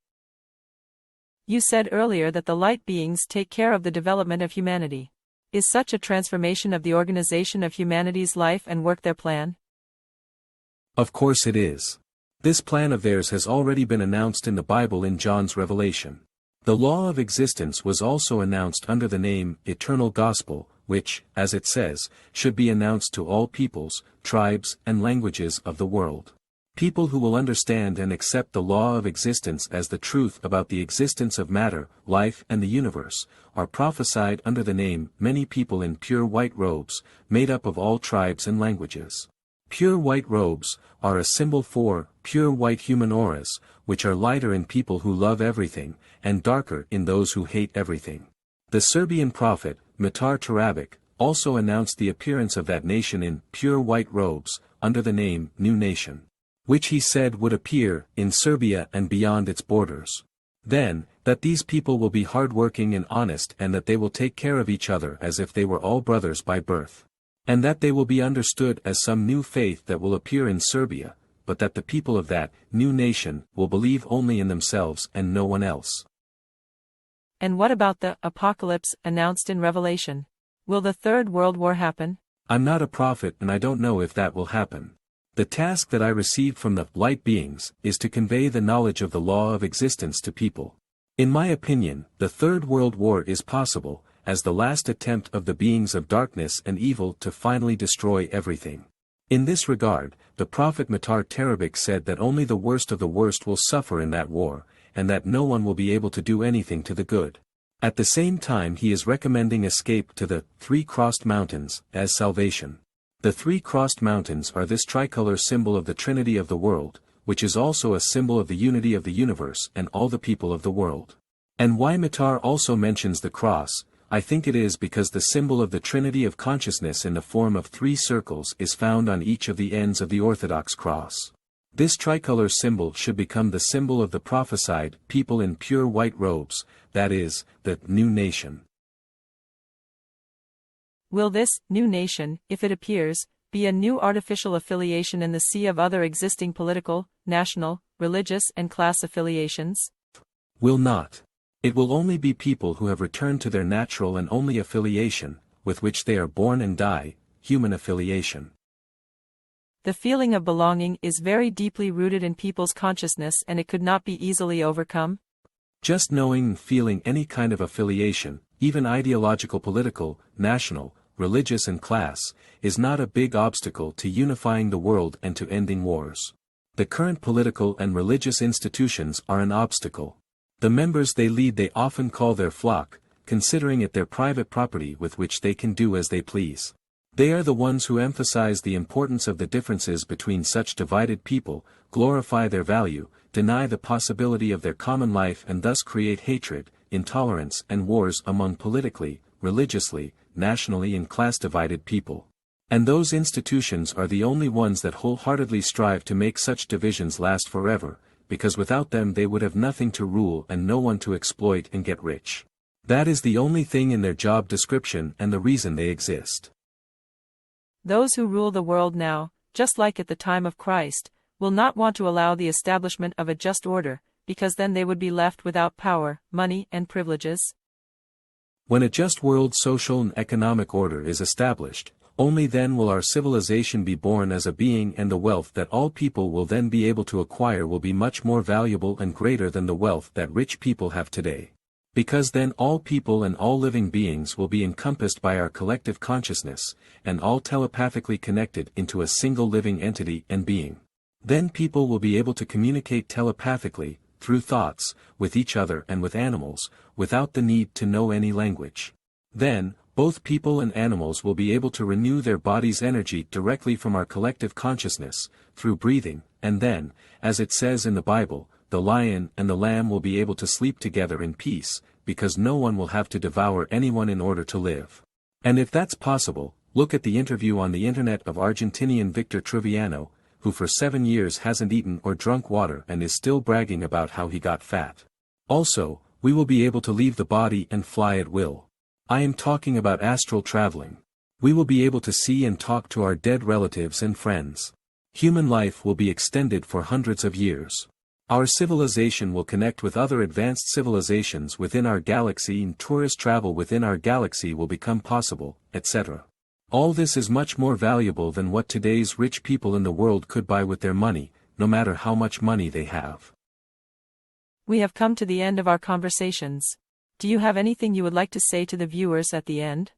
[SPEAKER 1] You said earlier that the light beings take care of the development of humanity. Is such a transformation of the organization of humanity's life and work their plan?
[SPEAKER 2] Of course it is. This plan of theirs has already been announced in the Bible in John's Revelation. The law of existence was also announced under the name Eternal Gospel, which, as it says, should be announced to all peoples, tribes, and languages of the world. People who will understand and accept the law of existence as the truth about the existence of matter, life and the universe, are prophesied under the name many people in pure white robes, made up of all tribes and languages. Pure white robes are a symbol for pure white human auras, which are lighter in people who love everything, and darker in those who hate everything. The Serbian prophet, Mitar Tarabic, also announced the appearance of that nation in pure white robes, under the name New Nation, which he said would appear in Serbia and beyond its borders. Then, that these people will be hard-working and honest and that they will take care of each other as if they were all brothers by birth. And that they will be understood as some new faith that will appear in Serbia, but that the people of that new nation will believe only in themselves and no one else.
[SPEAKER 1] And what about the apocalypse announced in Revelation? Will the Third World War happen?
[SPEAKER 2] I'm not a prophet and I don't know if that will happen. The task that I received from the light beings is to convey the knowledge of the law of existence to people. In my opinion, the Third World War is possible, as the last attempt of the beings of darkness and evil to finally destroy everything. In this regard, the prophet Matar Terabik said that only the worst of the worst will suffer in that war, and that no one will be able to do anything to the good. At the same time he is recommending escape to the three-crossed mountains as salvation. The three-crossed mountains are this tricolor symbol of the Trinity of the world, which is also a symbol of the unity of the universe and all the people of the world. And why Matar also mentions the cross, I think it is because the symbol of the Trinity of consciousness in the form of three circles is found on each of the ends of the Orthodox cross. This tricolor symbol should become the symbol of the prophesied people in pure white robes, that is, the new nation.
[SPEAKER 1] Will this new nation, if it appears, be a new artificial affiliation in the sea of other existing political, national, religious and class affiliations?
[SPEAKER 2] Will not. It will only be people who have returned to their natural and only affiliation, with which they are born and die, human affiliation.
[SPEAKER 1] The feeling of belonging is very deeply rooted in people's consciousness and it could not be easily overcome.
[SPEAKER 2] Just knowing and feeling any kind of affiliation, even ideological, political, national, religious and class, is not a big obstacle to unifying the world and to ending wars. The current political and religious institutions are an obstacle. The members they lead they often call their flock, considering it their private property with which they can do as they please. They are the ones who emphasize the importance of the differences between such divided people, glorify their value, deny the possibility of their common life and thus create hatred, intolerance and wars among politically, religiously, nationally and class-divided people. And those institutions are the only ones that wholeheartedly strive to make such divisions last forever, because without them they would have nothing to rule and no one to exploit and get rich. That is the only thing in their job description and the reason they exist.
[SPEAKER 1] Those who rule the world now, just like at the time of Christ, will not want to allow the establishment of a just order, because then they would be left without power, money and privileges.
[SPEAKER 2] When a just world social and economic order is established, only then will our civilization be born as a being and the wealth that all people will then be able to acquire will be much more valuable and greater than the wealth that rich people have today. Because then all people and all living beings will be encompassed by our collective consciousness, and all telepathically connected into a single living entity and being. Then people will be able to communicate telepathically, through thoughts, with each other and with animals, without the need to know any language. Then, both people and animals will be able to renew their body's energy directly from our collective consciousness, through breathing, and then, as it says in the Bible, the lion and the lamb will be able to sleep together in peace, because no one will have to devour anyone in order to live. And if that's possible, look at the interview on the internet of Argentinian Victor Triviano, who for 7 years hasn't eaten or drunk water and is still bragging about how he got fat. Also, we will be able to leave the body and fly at will. I am talking about astral traveling. We will be able to see and talk to our dead relatives and friends. Human life will be extended for hundreds of years. Our civilization will connect with other advanced civilizations within our galaxy and tourist travel within our galaxy will become possible, etc. All this is much more valuable than what today's rich people in the world could buy with their money, no matter how much money they have.
[SPEAKER 1] We have come to the end of our conversations. Do you have anything you would like to say to the viewers at the end?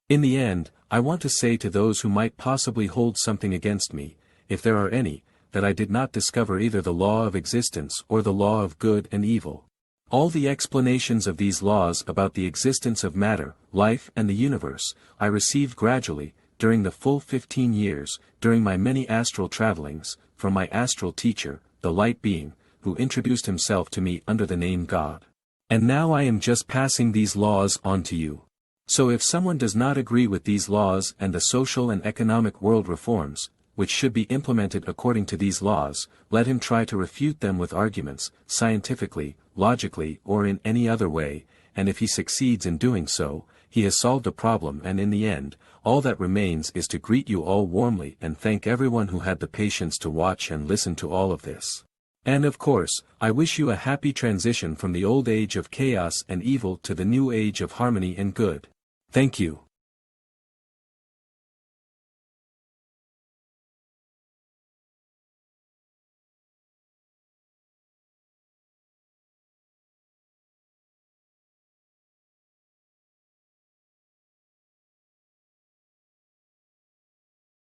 [SPEAKER 2] In the end, I want to say to those who might possibly hold something against me, if there are any, that I did not discover either the law of existence or the law of good and evil. All the explanations of these laws about the existence of matter, life and the universe, I received gradually, during the full 15 years, during my many astral travelings, from my astral teacher, the light being, who introduced himself to me under the name God. And now I am just passing these laws on to you. So if someone does not agree with these laws and the social and economic world reforms, which should be implemented according to these laws, let him try to refute them with arguments, scientifically, logically or in any other way, and if he succeeds in doing so, he has solved a problem and in the end, all that remains is to greet you all warmly and thank everyone who had the patience to watch and listen to all of this. And of course, I wish you a happy transition from the old age of chaos and evil to the new age of harmony and good. Thank you.